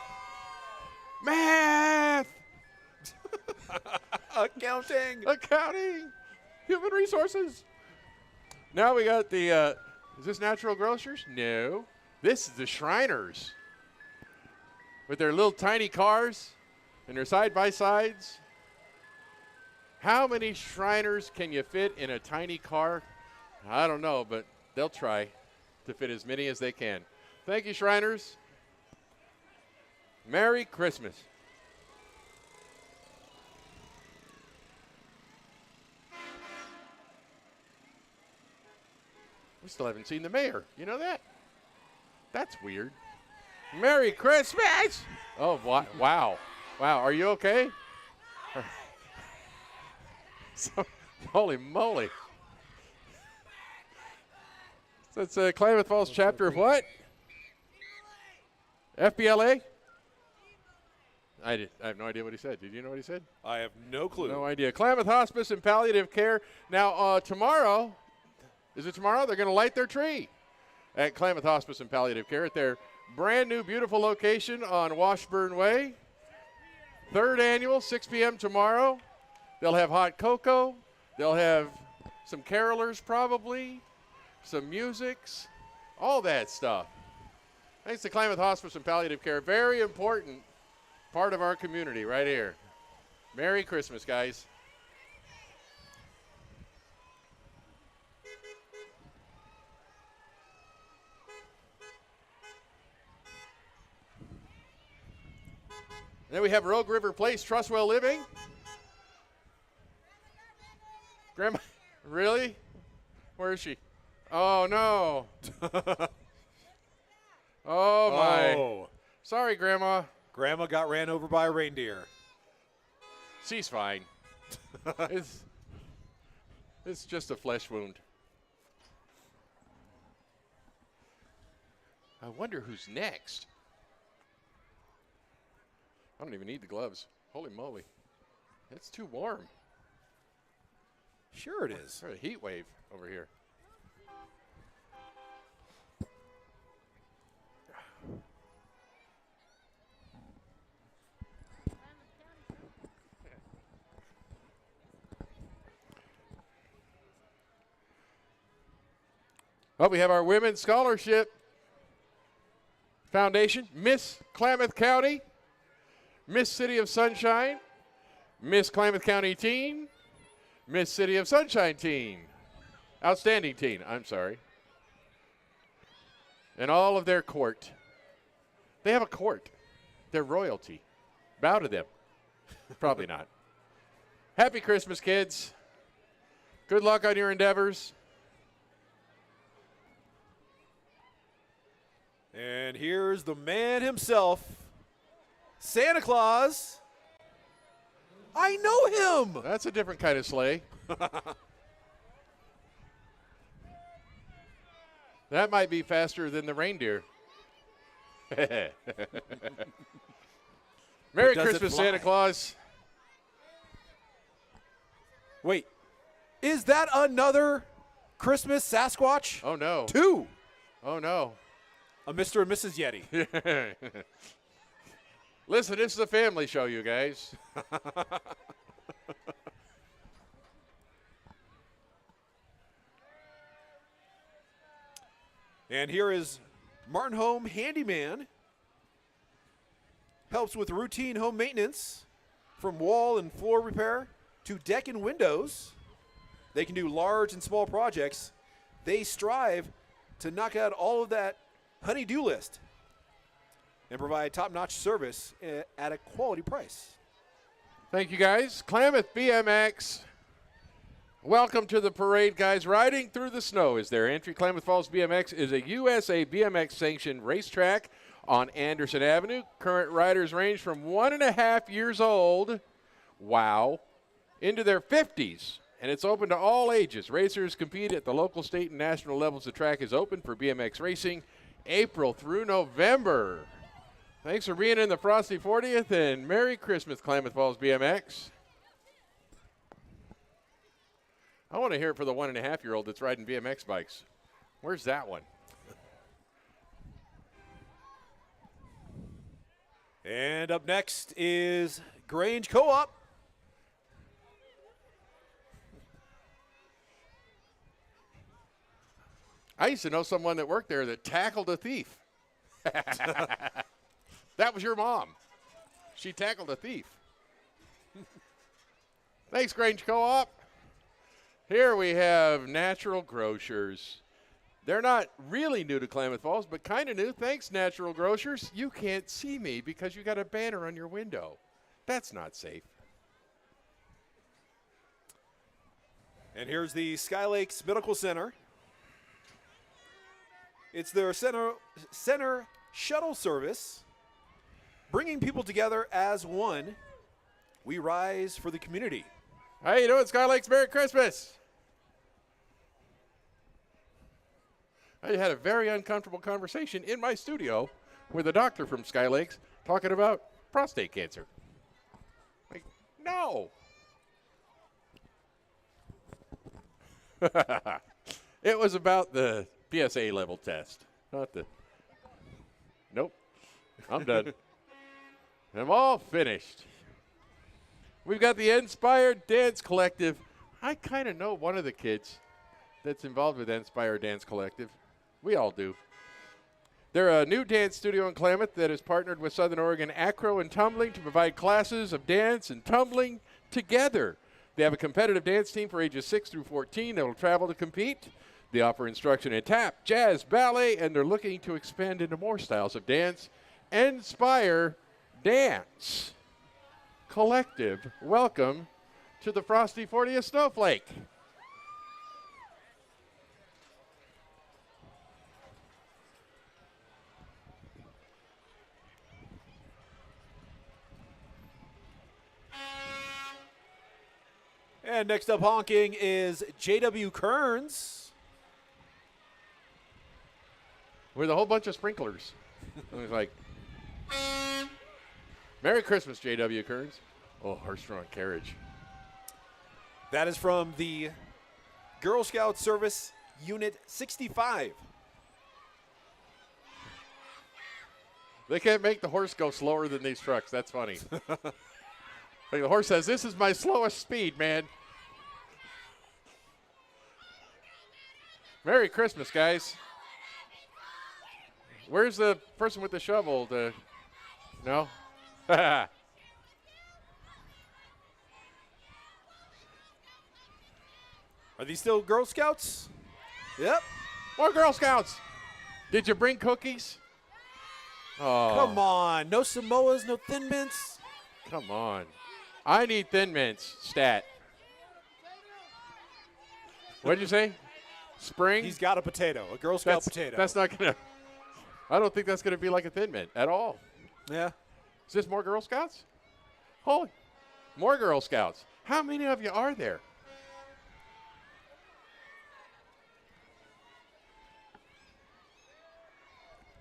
Math. Accounting. Human resources. Now we got the, is this Natural Grocers? No. This is the Shriners. With their little tiny cars and their side-by-sides. How many Shriners can you fit in a tiny car? I don't know, but they'll try to fit as many as they can. Thank you, Shriners. Merry Christmas. We still haven't seen the mayor. You know that? That's weird. Merry Christmas! Oh, wow. Wow. Are you okay? Holy moly. So it's a Klamath Falls chapter of what? FBLA? I have no idea what he said. Did you know what he said? I have no clue. No idea. Klamath Hospice and Palliative Care. Now, tomorrow Is it tomorrow? They're going to light their tree at Klamath Hospice and Palliative Care at their brand new, beautiful location on Washburn Way. Third annual, 6 p.m. tomorrow. They'll have hot cocoa. They'll have some carolers probably, some musics, all that stuff. Thanks to Klamath Hospice and Palliative Care. Very important part of our community right here. Merry Christmas, guys. Then we have Rogue River Place, Trustwell Living. Grandma, really? Where is she? Oh, no. Oh, my. Oh. Sorry, Grandma. Grandma got ran over by a reindeer. She's fine. It's just a flesh wound. I wonder who's next. I don't even need the gloves. Holy moly. It's too warm. Sure it is. There's a heat wave over here. Well, we have our Women's Scholarship Foundation, Miss Klamath County, Miss City of Sunshine, Miss Klamath County Teen, Miss City of Sunshine Teen, Outstanding Teen, I'm sorry, and all of their court. They have a court. They're royalty. Bow to them. Probably not. Happy Christmas, kids. Good luck on your endeavors. And here's the man himself, Santa Claus. I know him. That's a different kind of sleigh. That might be faster than the reindeer. Merry does it Christmas, fly? Santa Claus. Wait, is that another Christmas Sasquatch? Oh, no. Two. Oh, no. A Mr. and Mrs. Yeti. Listen, this is a family show, you guys. And here is Martin Home Handyman. Helps with routine home maintenance from wall and floor repair to deck and windows. They can do large and small projects. They strive to knock out all of that honey-do list and provide top-notch service at a quality price. Thank you, guys. Klamath BMX. Welcome to the parade, guys. Riding through the snow is their entry. Klamath Falls BMX is a USA BMX sanctioned racetrack on Anderson Avenue. Current riders range from 1.5 years old, wow, into their 50s. And it's open to all ages. Racers compete at the local, state, and national levels. The track is open for BMX racing April through November. Thanks for being in the Frosty 40th, and Merry Christmas, Klamath Falls BMX. I want to hear it for the 1.5-year-old that's riding BMX bikes. Where's that one? And up next is Grange Co-op. I used to know someone that worked there that tackled a thief. That was your mom. She tackled a thief. Thanks, Grange Co-op. Here we have Natural Grocers. They're not really new to Klamath Falls, but kind of new. Thanks, Natural Grocers. You can't see me because you got a banner on your window. That's not safe. And here's the Sky Lakes Medical Center. It's their center shuttle service, bringing people together as one. We rise for the community. How you doing, Sky Lakes? Merry Christmas. I had a very uncomfortable conversation in my studio with a doctor from Sky Lakes talking about prostate cancer. Like, no. It was about the PSA level test, not the. Nope. I'm done. I'm all finished. We've got the Inspired Dance Collective. I kind of know one of the kids that's involved with Inspired Dance Collective. We all do. They're a new dance studio in Klamath that has partnered with Southern Oregon Acro and Tumbling to provide classes of dance and tumbling together. They have a competitive dance team for ages 6 through 14 that will travel to compete. They offer instruction in tap, jazz, ballet, and they're looking to expand into more styles of dance. Inspire Dance Collective, welcome to the Frosty 40th Snowflake. And next up honking is J.W. Kearns. With a whole bunch of sprinklers. It was like, Merry Christmas, J.W. Kearns. Oh, horse-drawn carriage. That is from the Girl Scout Service Unit 65. They can't make the horse go slower than these trucks. That's funny. Like the horse says, this is my slowest speed, man. Merry Christmas, guys. Where's the person with the shovel? No? Are these still Girl Scouts? Yep. More Girl Scouts. Did you bring cookies? Oh, Come on. No Samoas, no Thin Mints. come on. I need Thin Mints. Stat. What'd you say? Spring? He's got a potato, a Girl Scout that's, potato. That's not going to. I don't think that's going to be like a Thin Mint at all. Yeah. Is this more Girl Scouts? Holy, more Girl Scouts. How many of you are there?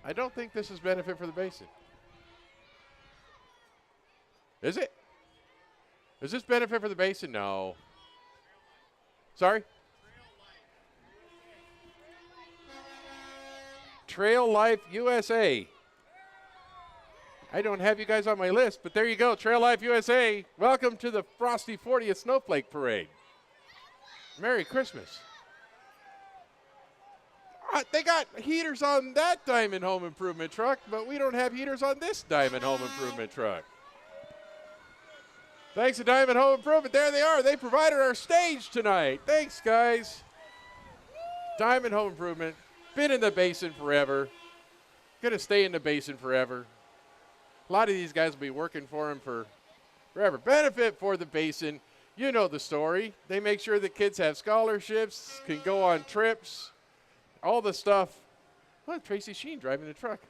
I don't think this is benefit for the basin. Is it? Is this benefit for the basin? No. Sorry? Trail Life USA. I don't have you guys on my list, but there you go. Trail Life USA. Welcome to the Frosty 40th Snowflake Parade. Merry Christmas. They got heaters on that Diamond Home Improvement truck, but we don't have heaters on this Diamond Home Improvement truck. Thanks to Diamond Home Improvement. There they are. They provided our stage tonight. Thanks, guys. Diamond Home Improvement. Been in the basin forever. Gonna stay in the basin forever. A lot of these guys will be working for them for forever. Benefit for the basin. You know the story. They make sure the kids have scholarships, can go on trips, all the stuff. Look, Tracy Sheen driving the truck.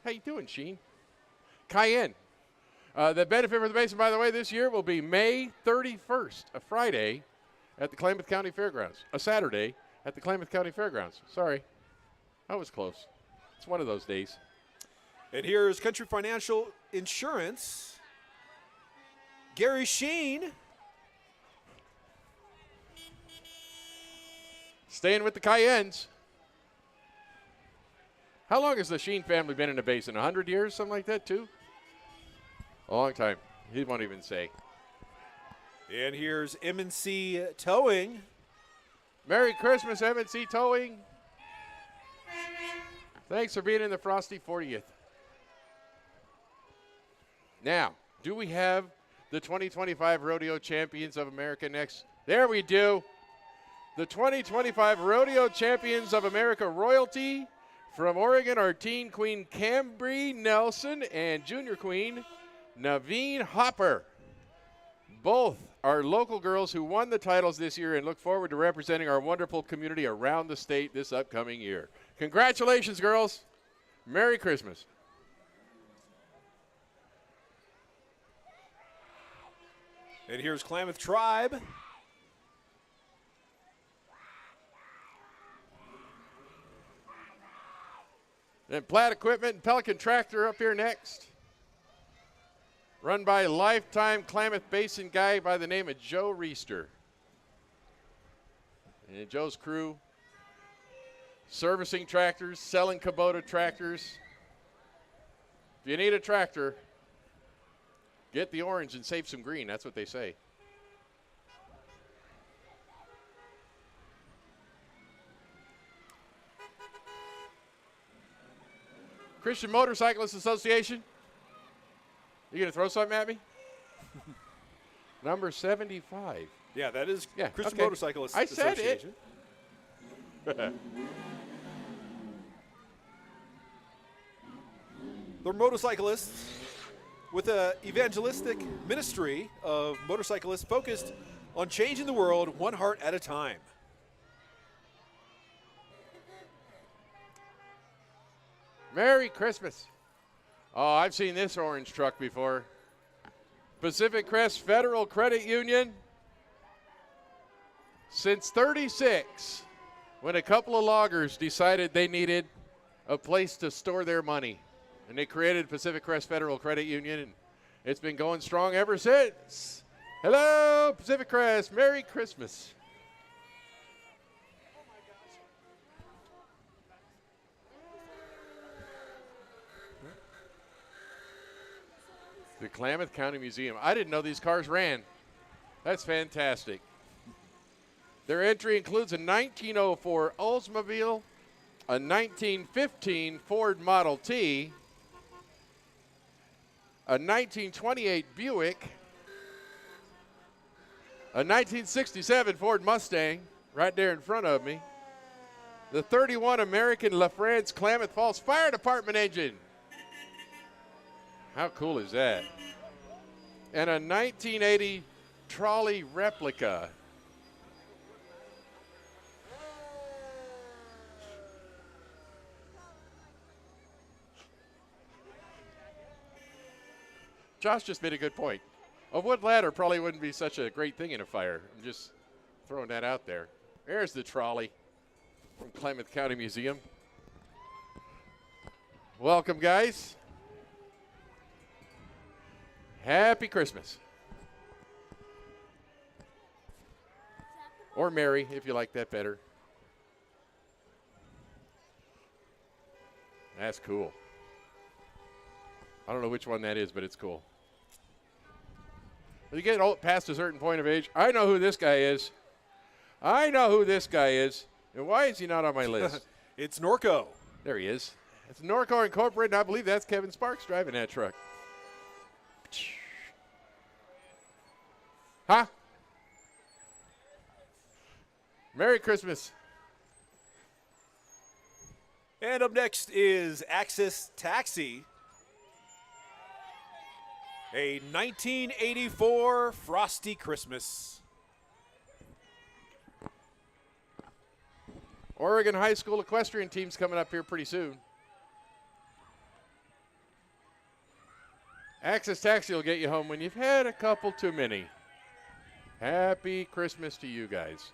How you doing, Sheen? Cayenne. The benefit for the basin, by the way, this year will be May 31st, a Friday, at the Klamath County Fairgrounds. A Saturday at the Klamath County Fairgrounds. Sorry, I was close. It's one of those days. And here's Country Financial Insurance. Gary Sheen. Staying with the Cayennes. How long has the Sheen family been in the basin? 100 years, something like that, too? A long time. He won't even say. And here's M&C Towing. Merry Christmas, M&C Towing. Thanks for being in the Frosty 40th. Now, do we have the 2025 Rodeo Champions of America next? There we do. The 2025 Rodeo Champions of America royalty from Oregon are Teen Queen Cambry Nelson and Junior Queen Naveen Hopper. Both are local girls who won the titles this year and look forward to representing our wonderful community around the state this upcoming year. Congratulations, girls. Merry Christmas. And here's Klamath Tribe. Then Platt Equipment and Pelican Tractor up here next. Run by lifetime Klamath Basin guy by the name of Joe Reister. And Joe's crew servicing tractors, selling Kubota tractors. If you need a tractor, get the orange and save some green. That's what they say. Christian Motorcyclists Association. You going to throw something at me? Number 75. Yeah, that is Christian okay. Motorcyclists I said Association. it. They're motorcyclists with an evangelistic ministry of motorcyclists focused on changing the world one heart at a time. Merry Christmas. Oh, I've seen this orange truck before. Pacific Crest Federal Credit Union. Since 36, when a couple of loggers decided they needed a place to store their money. And they created Pacific Crest Federal Credit Union, and it's been going strong ever since. Hello, Pacific Crest. Merry Christmas. The Klamath County Museum. I didn't know these cars ran. That's fantastic. Their entry includes a 1904 Oldsmobile, a 1915 Ford Model T, a 1928 Buick, a 1967 Ford Mustang, right there in front of me, the 31 American LaFrance Klamath Falls Fire Department engine. How cool is that? And a 1980 trolley replica. Josh just made a good point. A wood ladder probably wouldn't be such a great thing in a fire. I'm just throwing that out there. There's the trolley from Klamath County Museum. Welcome, guys. Happy Christmas. Or Merry, if you like that better. That's cool. I don't know which one that is, but it's cool. When you get past a certain point of age, I know who this guy is. I know who this guy is. And why is he not on my list? It's Norco. There he is. It's Norco Incorporated, and I believe that's Kevin Sparks driving that truck. Huh? Merry Christmas. And up next is Access Taxi, a 1984 Frosty Christmas. Oregon High School equestrian team's coming up here pretty soon. Access Taxi will get you home when you've had a couple too many. Happy Christmas to you guys.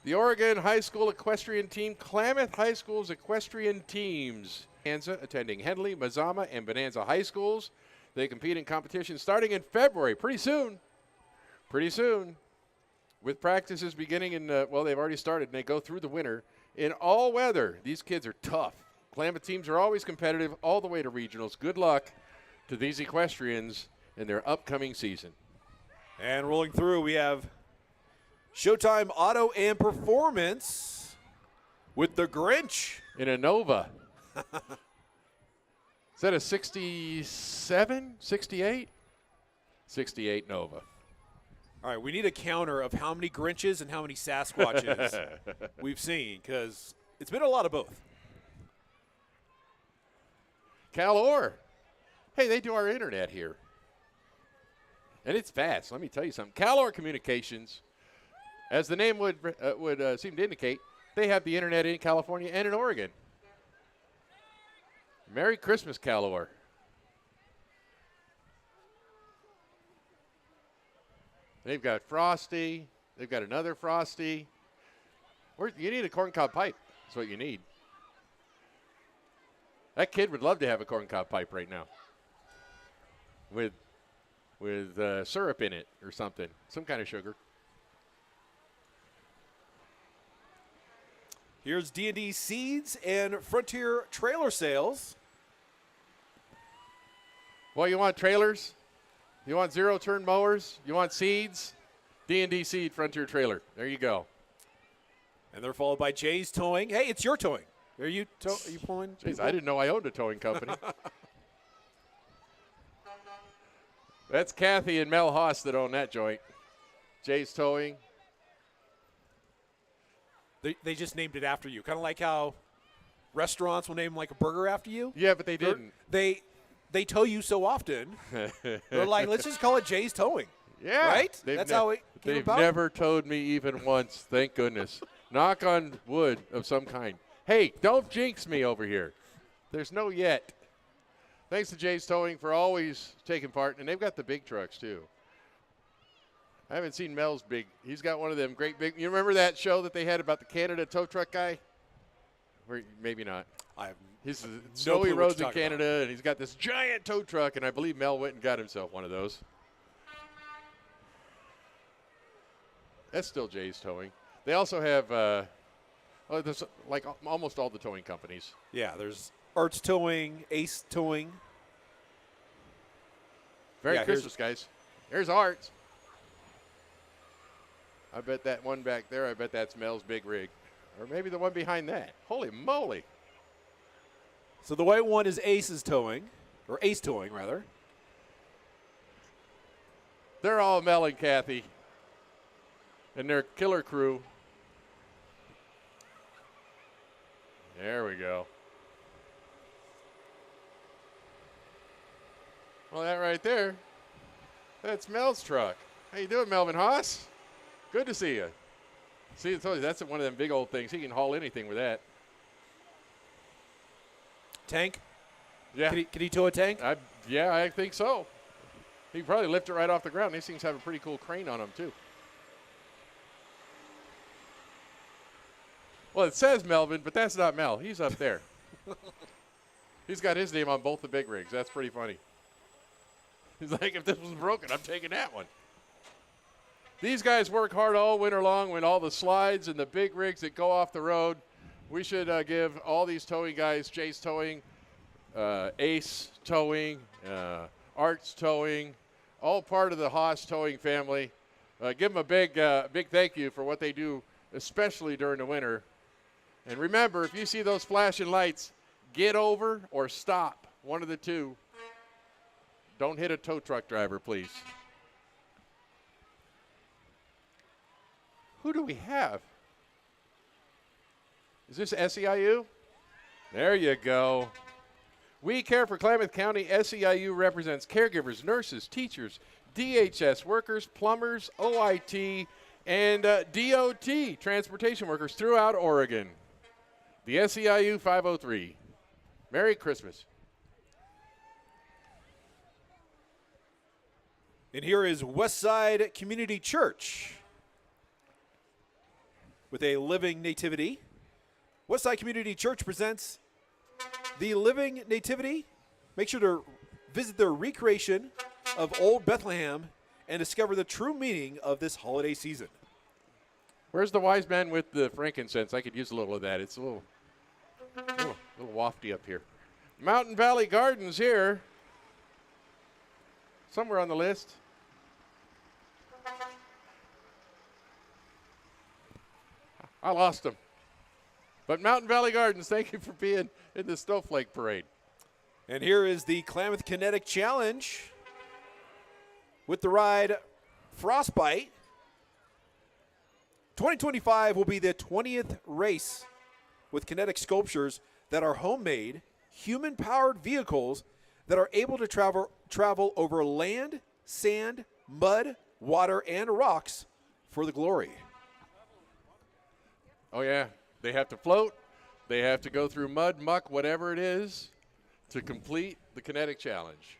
The Oregon High School equestrian team, Klamath High School's equestrian teams. Bonanza attending Henley, Mazama, and Bonanza High Schools. They compete in competition starting in February, pretty soon. Pretty soon. With practices beginning in, well, they've already started, and they go through the winter. In all weather, these kids are tough. Klamath teams are always competitive all the way to regionals. Good luck to these equestrians in their upcoming season. And rolling through, we have Showtime Auto and Performance with the Grinch. In a Nova. Is that a 67, 68? 68 Nova. All right, we need a counter of how many Grinches and how many Sasquatches we've seen, because it's been a lot of both. CalOr. Hey, they do our internet here. And it's fast. Let me tell you something. CalOr Communications, as the name would seem to indicate, they have the internet in California and in Oregon. Merry Christmas, CalOr. They've got Frosty. They've got another Frosty. You need a corncob pipe. That's what you need. That kid would love to have a corncob pipe right now with syrup in it or something, some kind of sugar. Here's D&D Seeds and Frontier Trailer Sales. Well, you want trailers? You want zero-turn mowers? You want seeds? D&D Seed Frontier Trailer. There you go. And they're followed by Jay's Towing. Hey, it's your towing. Are you pulling? Jeez, I didn't know I owned a towing company. That's Kathy and Mel Haas that own that joint. Jay's Towing. They just named it after you. Kind of like how restaurants will name like a burger after you. Yeah, but they didn't. They tow you so often. They're like, let's just call it Jay's Towing. Yeah. Right? That's how it came They've about? never towed me even once, thank goodness. Knock on wood of some kind. Hey, don't jinx me over here. There's no yet. Thanks to Jay's Towing for always taking part, and they've got the big trucks too. I haven't seen Mel's big. He's got one of them great big. You remember that show that they had about the Canada tow truck guy? Or maybe not. He's snowy roads in Canada, and he's got this giant tow truck, and I believe Mel went and got himself one of those. That's still Jay's Towing. They also have, there's like almost all the towing companies. Yeah, there's Arts Towing, Ace Towing. Merry Christmas, guys. There's Arts. I bet that one back there, I bet that's Mel's big rig. Or maybe the one behind that. Holy moly. So the white one is Ace's Towing, or Ace Towing, rather. They're all Mel and Kathy and their killer crew. There we go. Well, that right there, that's Mel's truck. How you doing, Melvin Haas? Good to see you. See, I told you, that's one of them big old things. He can haul anything with that. Tank? Yeah. Can he tow a tank? Yeah, I think so. He can probably lift it right off the ground. These things have a pretty cool crane on them, too. Well, it says Melvin, but that's not Mel. He's up there. He's got his name on both the big rigs. That's pretty funny. He's like, if this was broken, I'm taking that one. These guys work hard all winter long when all the slides and the big rigs that go off the road. We should give all these towing guys, Jay's Towing, Ace Towing, Arts Towing, all part of the Haas Towing family. Give them a big thank you for what they do, especially during the winter. And remember, if you see those flashing lights, get over or stop, one of the two. Don't hit a tow truck driver, please. Who do we have? Is this SEIU? There you go. We Care for Klamath County. SEIU represents caregivers, nurses, teachers, DHS workers, plumbers, OIT, and DOT, transportation workers throughout Oregon. The SEIU 503. Merry Christmas. And here is Westside Community Church with a living nativity. Westside Community Church presents the Living Nativity. Make sure to visit their recreation of Old Bethlehem and discover the true meaning of this holiday season. Where's the wise man with the frankincense? I could use a little of that. It's a little wafty up here. Mountain Valley Gardens here. Somewhere on the list. I lost them. But Mountain Valley Gardens, thank you for being in the Snowflake Parade. And here is the Klamath Kinetic Challenge with the ride Frostbite. 2025 will be the 20th race with kinetic sculptures that are homemade, human-powered vehicles that are able to travel over land, sand, mud, water, and rocks for the glory. Oh, yeah. They have to float. They have to go through mud, muck, whatever it is, to complete the kinetic challenge.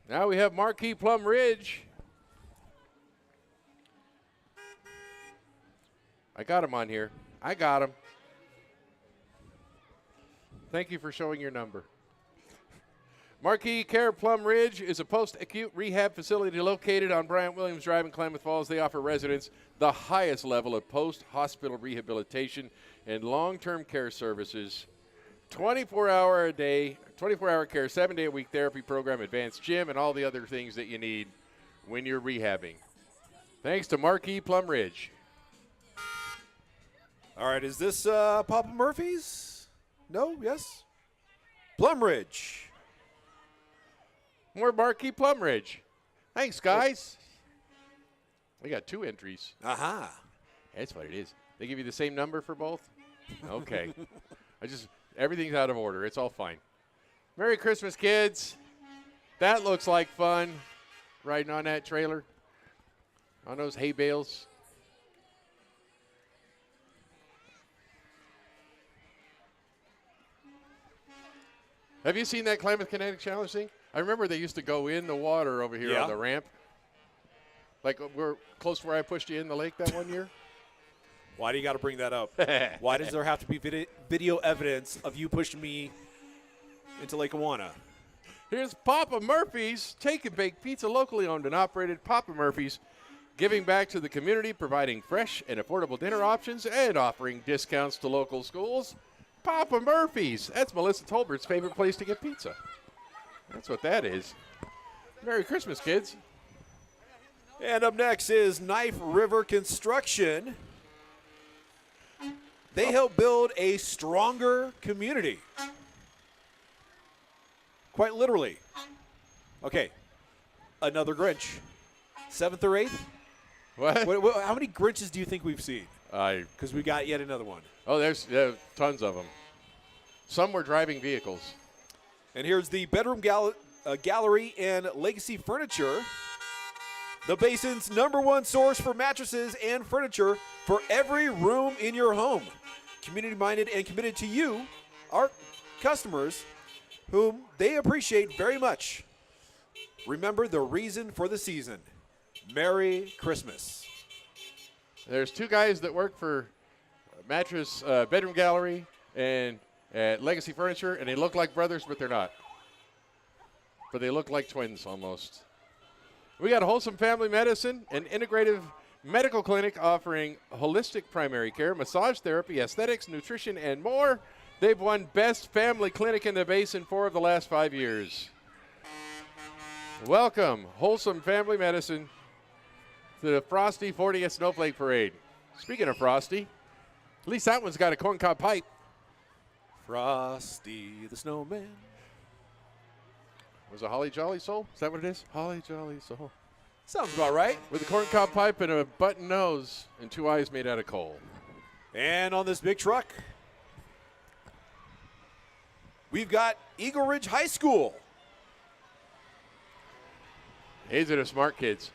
Now we have Marquee Plum Ridge. I got him on here. I got him. Thank you for showing your number. Marquee Care Plum Ridge is a post-acute rehab facility located on Bryant Williams Drive in Klamath Falls. They offer residents the highest level of post-hospital rehabilitation and long-term care services. 24-hour a day, 24-hour care, 7-day-a-week therapy program, advanced gym, and all the other things that you need when you're rehabbing. Thanks to Marquee Plum Ridge. All right, is this Papa Murphy's? No? Yes? Plum Ridge. More Marquee Plum Ridge. Thanks, guys. We got 2 entries. Aha. That's what it is. They give you the same number for both? Okay. Everything's out of order. It's all fine. Merry Christmas, kids. That looks like fun, riding on that trailer, on those hay bales. Have you seen that Klamath Kinetic Challenge thing? I remember they used to go in the water over here on the ramp. Like we're close to where I pushed you in the lake that one year. Why do you got to bring that up? Why does there have to be video evidence of you pushing me into Lake Awana? Here's Papa Murphy's Take and Bake Pizza, locally owned and operated. Papa Murphy's, giving back to the community, providing fresh and affordable dinner options, and offering discounts to local schools. Papa Murphy's. That's Melissa Tolbert's favorite place to get pizza. That's what that is. Merry Christmas, kids. And up next is Knife River Construction. They help build a stronger community. Quite literally. Okay, another Grinch. 7th or 8th? What? How many Grinches do you think we've seen? Because we got yet another one. Oh, there's tons of them. Some were driving vehicles. And here's the bedroom gallery and legacy furniture. The Basin's #1 source for mattresses and furniture for every room in your home. Community-minded and committed to you, our customers, whom they appreciate very much. Remember the reason for the season. Merry Christmas. There's 2 guys that work for mattress bedroom gallery and legacy furniture, and they look like brothers, but they're not. But they look like twins almost. We got Wholesome Family Medicine, an integrative medical clinic offering holistic primary care, massage therapy, aesthetics, nutrition, and more. They've won Best Family Clinic in the Basin 4 of the last 5 years. Welcome, Wholesome Family Medicine, to the Frosty 40th Snowflake Parade. Speaking of Frosty, at least that one's got a corncob pipe. Frosty the Snowman. Was it Holly Jolly Soul? Is that what it is? Holly Jolly Soul. Sounds about right. With a corncob pipe and a button nose and 2 eyes made out of coal. And on this big truck, we've got Eagle Ridge High School. These are the smart kids.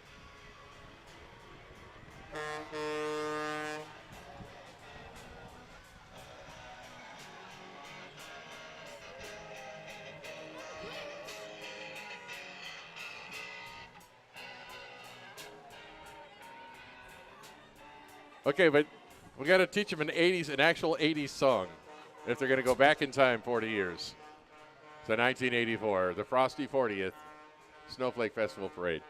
Okay, but we got to teach them an actual 80s song if they're going to go back in time 40 years. So 1984, the Frosty 40th Snowflake Festival Parade.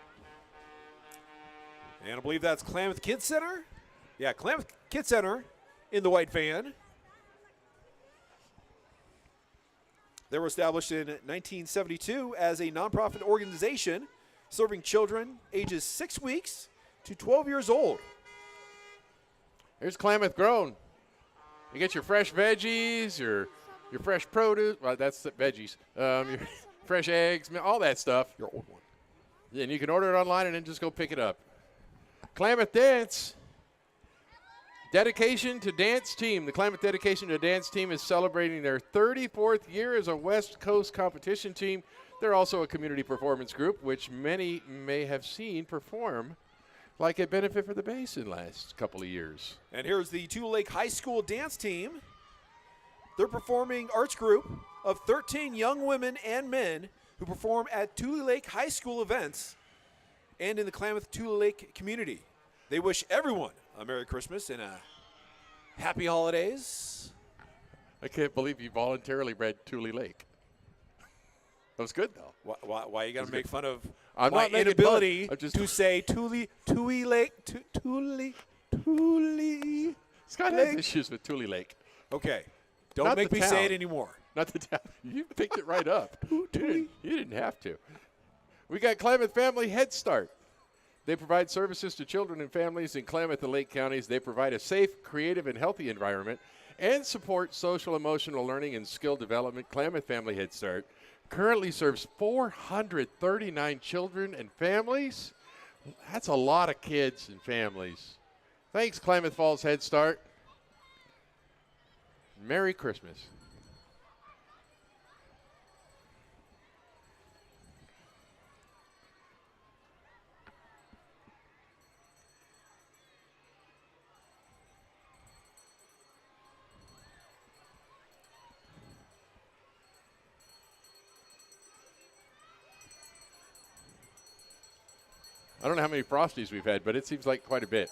And I believe that's Klamath Kids Center. Yeah, Klamath Kids Center in the white van. They were established in 1972 as a nonprofit organization serving children ages 6 weeks to 12 years old. Here's Klamath Grown. You get your fresh veggies, your fresh produce. Well, that's the veggies. Your fresh eggs, all that stuff. Your old one. And you can order it online and then just go pick it up. Klamath Dance. Dedication to Dance Team. The Klamath Dedication to Dance Team is celebrating their 34th year as a West Coast competition team. They're also a community performance group, which many may have seen perform like a benefit for the Basin last couple of years. And here's the Tule Lake High School dance team. They're performing arts group of 13 young women and men who perform at Tule Lake High School events and in the Klamath Tule Lake community. They wish everyone a Merry Christmas and a Happy Holidays. I can't believe you voluntarily read Tule Lake. That was good, though. Why you got to make fun of I'm my not making inability fun. I'm just- to say Tule Lake? Scott has issues with Tule Lake. Okay. Don't Not make the me say town. it anymore. Not the town. You picked it right up. You didn't have to. We got Klamath Family Head Start. They provide services to children and families in Klamath and Lake counties. They provide a safe, creative, and healthy environment and support social, emotional learning and skill development. Klamath Family Head Start currently serves 439 children and families. That's a lot of kids and families. Thanks, Klamath Falls Head Start. Merry Christmas. I don't know how many Frosties we've had, but it seems like quite a bit.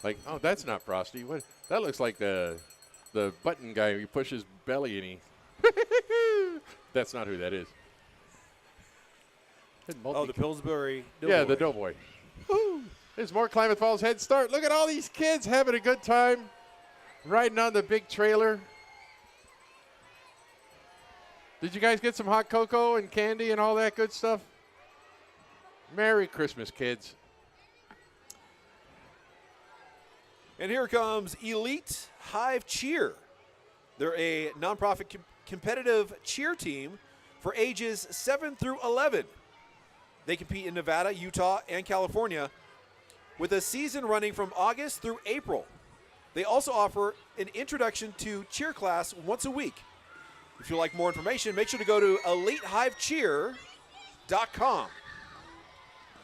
Like, oh, that's not Frosty. What? That looks like the button guy who pushes belly and he. That's not who that is. Oh, the Pillsbury Yeah, Doughboy. the Doughboy. Woo. There's more Klamath Falls Head Start. Look at all these kids having a good time riding on the big trailer. Did you guys get some hot cocoa and candy and all that good stuff? Merry Christmas, kids. And here comes Elite Hive Cheer. They're a nonprofit competitive cheer team for ages 7 through 11. They compete in Nevada, Utah, and California with a season running from August through April. They also offer an introduction to cheer class once a week. If you'd like more information, make sure to go to elitehivecheer.com.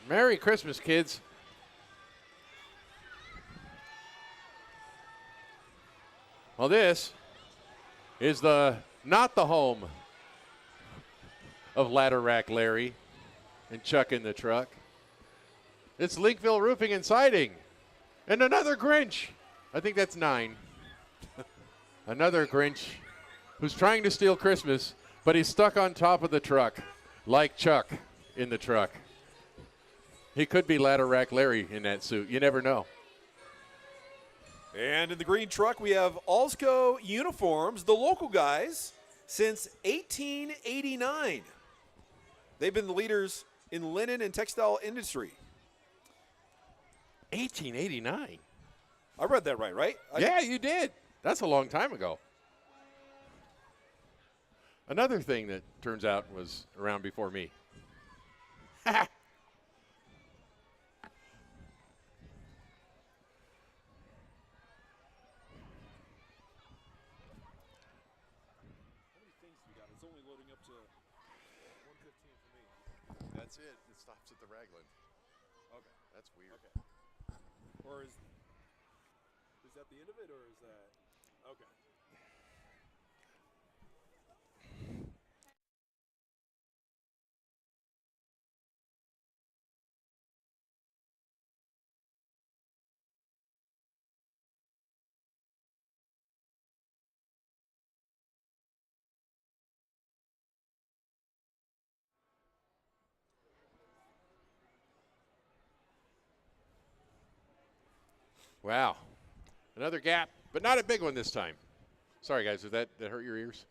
Merry Christmas, kids. Well, this is not the home of Ladder Rack Larry and Chuck in the Truck. It's Linkville Roofing and Siding. And another Grinch. I think that's 9. Another Grinch who's trying to steal Christmas, but he's stuck on top of the truck, like Chuck in the truck. He could be Ladder Rack Larry in that suit. You never know. And in the green truck, we have Allsco Uniforms, the local guys, since 1889. They've been the leaders in linen and textile industry. 1889. I read that right? Yeah, you did. That's a long time ago. Another thing that turns out was around before me. That's it. It stops at the Raglan. Okay. That's weird. Okay. Or is that the end of it, or is that okay? Wow. Another gap, but not a big one this time. Sorry, guys, did that hurt your ears?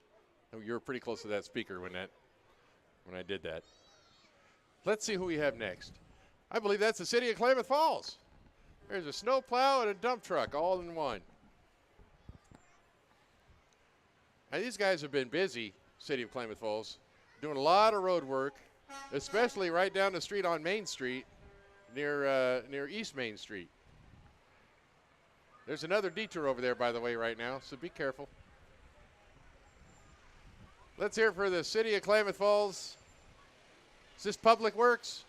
Oh, you were pretty close to that speaker when I did that. Let's see who we have next. I believe that's the city of Klamath Falls. There's a snow plow and a dump truck all in one. Now, these guys have been busy, city of Klamath Falls, doing a lot of road work, especially right down the street on Main Street near East Main Street. There's another detour over there, by the way, right now, so be careful. Let's hear it for the city of Klamath Falls. Is this Public Works?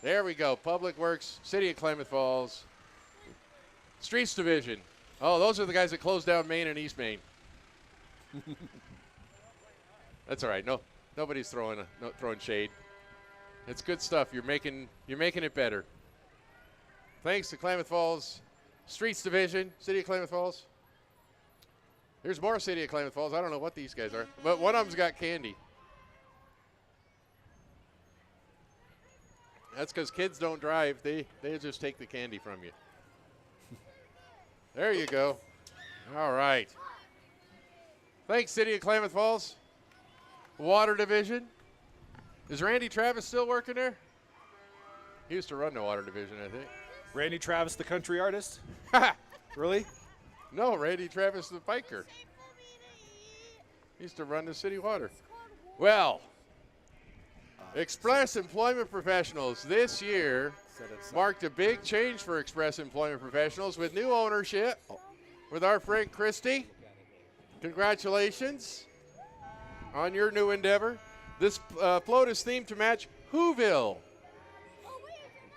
There we go, Public Works, city of Klamath Falls. Streets Division. Oh, those are the guys that closed down Main and East Main. That's all right. No, nobody's throwing shade. It's good stuff. You're making it better. Thanks to Klamath Falls Streets Division, City of Klamath Falls. There's more City of Klamath Falls. I don't know what these guys are, but one of them's got candy. That's because kids don't drive. They just take the candy from you. There you go. All right. Thanks, City of Klamath Falls. Water Division. Is Randy Travis still working there? He used to run the Water Division, I think. Randy Travis, the country artist? Really? No, Randy Travis, the biker. He used to run the city water. Well, Express Employment Professionals this year marked a big change for Express Employment Professionals with new ownership with our friend Christy. Congratulations on your new endeavor. This float is themed to match Whoville.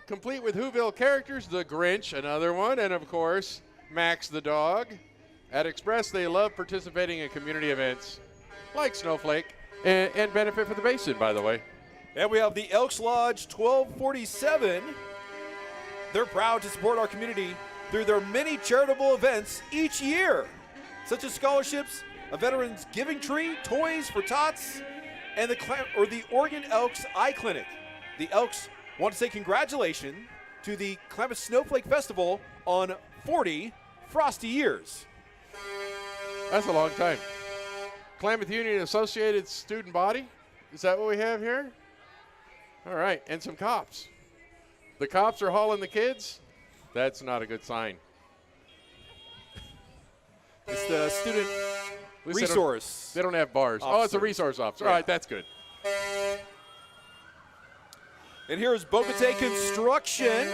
Complete with Whoville characters, the Grinch, another one, and of course, Max the dog. At Express, they love participating in community events like Snowflake and benefit for the basin, by the way. And we have the Elks Lodge 1247. They're proud to support our community through their many charitable events each year, such as scholarships, a veterans giving tree, toys for tots, and the Oregon Elks Eye Clinic. The Elks want to say congratulations to the Klamath Snowflake Festival on 40 frosty years. That's a long time. Klamath Union Associated Student Body. Is that what we have here? All right, and some cops. The cops are hauling the kids. That's not a good sign. It's the student At least resource. They don't have bars. Oh, it's a resource officer. All right, that's good. And here's Bocate Construction.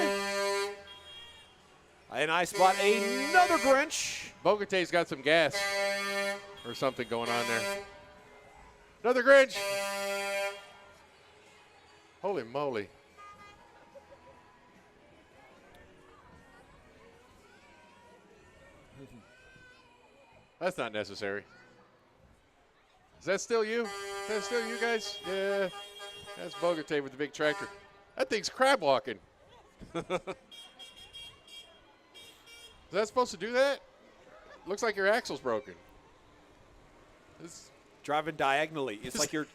And I spot another Grinch. Bogate's got some gas or something going on there. Another Grinch. Holy moly. That's not necessary. Is that still you? Is that still you guys? Yeah. That's Bogate with the big tractor. That thing's crab walking. Is that supposed to do that? Looks like your axle's broken. This Driving diagonally. It's like you're.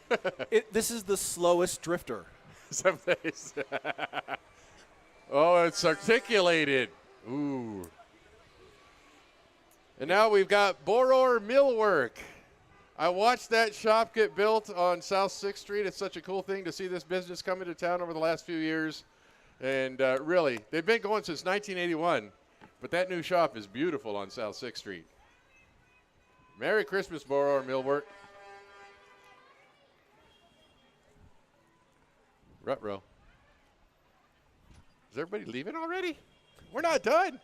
This is the slowest drifter. some days. Oh, it's articulated. Ooh. And now we've got Boror Millwork. I watched that shop get built on South 6th Street. It's such a cool thing to see this business come into town over the last few years. And really, they've been going since 1981. But that new shop is beautiful on South 6th Street. Merry Christmas, Boror Millwork. Ruh-roh. Is everybody leaving already? We're not done.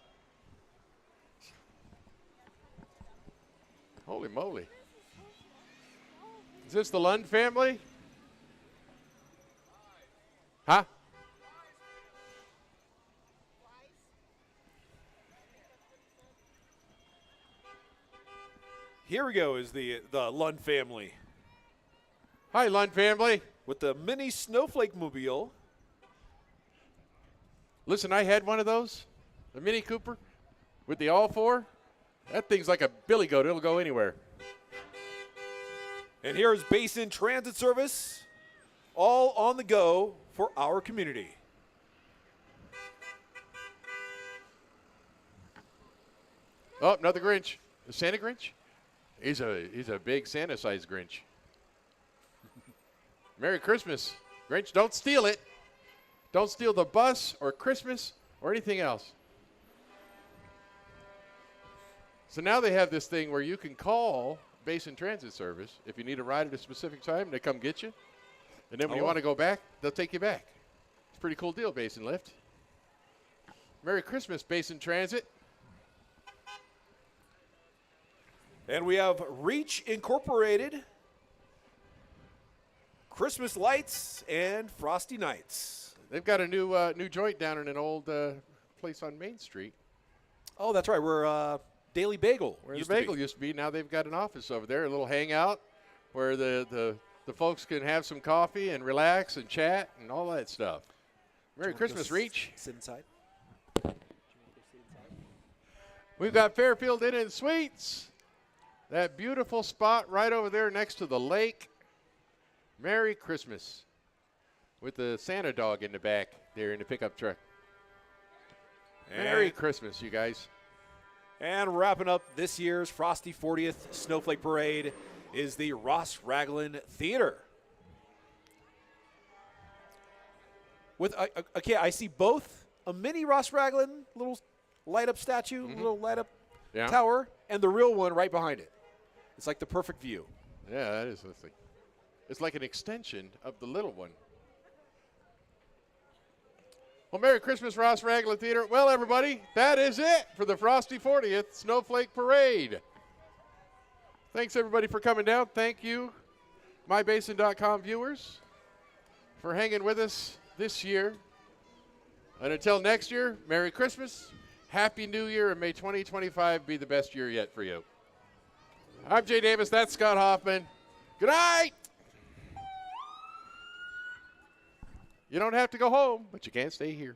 Holy moly. Is this the Lund family? Huh? Here we go is the Lund family Hi, Lund family. with the mini snowflake mobile. Listen, I had one of those, a Mini Cooper with the all-four. That thing's like a billy goat. It'll go anywhere. And here's Basin Transit Service, all on the go for our community. Oh, another Grinch. A Santa Grinch? He's a big Santa-sized Grinch. Merry Christmas. Grinch, don't steal it. Don't steal the bus or Christmas or anything else. So now they have this thing where you can call Basin Transit Service if you need a ride at a specific time. They come get you. And then when you want to go back, they'll take you back. It's a pretty cool deal, Basin Lift. Merry Christmas, Basin Transit. And we have Reach Incorporated, Christmas lights, and Frosty Nights. They've got a new joint down in an old place on Main Street. Oh, that's right. We're Daily Bagel. Where the bagel used to be. Now they've got an office over there, a little hangout where the folks can have some coffee and relax and chat and all that stuff. Merry Christmas, Reach. Sit inside. We've got Fairfield Inn and Suites. That beautiful spot right over there next to the lake. Merry Christmas. with the Santa dog in the back there in the pickup truck. And Merry Christmas, you guys. And wrapping up this year's Frosty 40th Snowflake Parade is the Ross Raglan Theater. With okay, I see both a mini Ross Raglan little light up statue, little light up tower, and the real one right behind it. It's like the perfect view. Yeah, that is the thing. It's like an extension of the little one. Well, Merry Christmas, Ross Raglan Theater. Well, everybody, that is it for the Frosty 40th Snowflake Parade. Thanks, everybody, for coming down. Thank you, mybasin.com viewers, for hanging with us this year. And until next year, Merry Christmas, Happy New Year, and may 2025 be the best year yet for you. I'm Jay Davis. That's Scott Hoffman. Good night. You don't have to go home, but you can't stay here.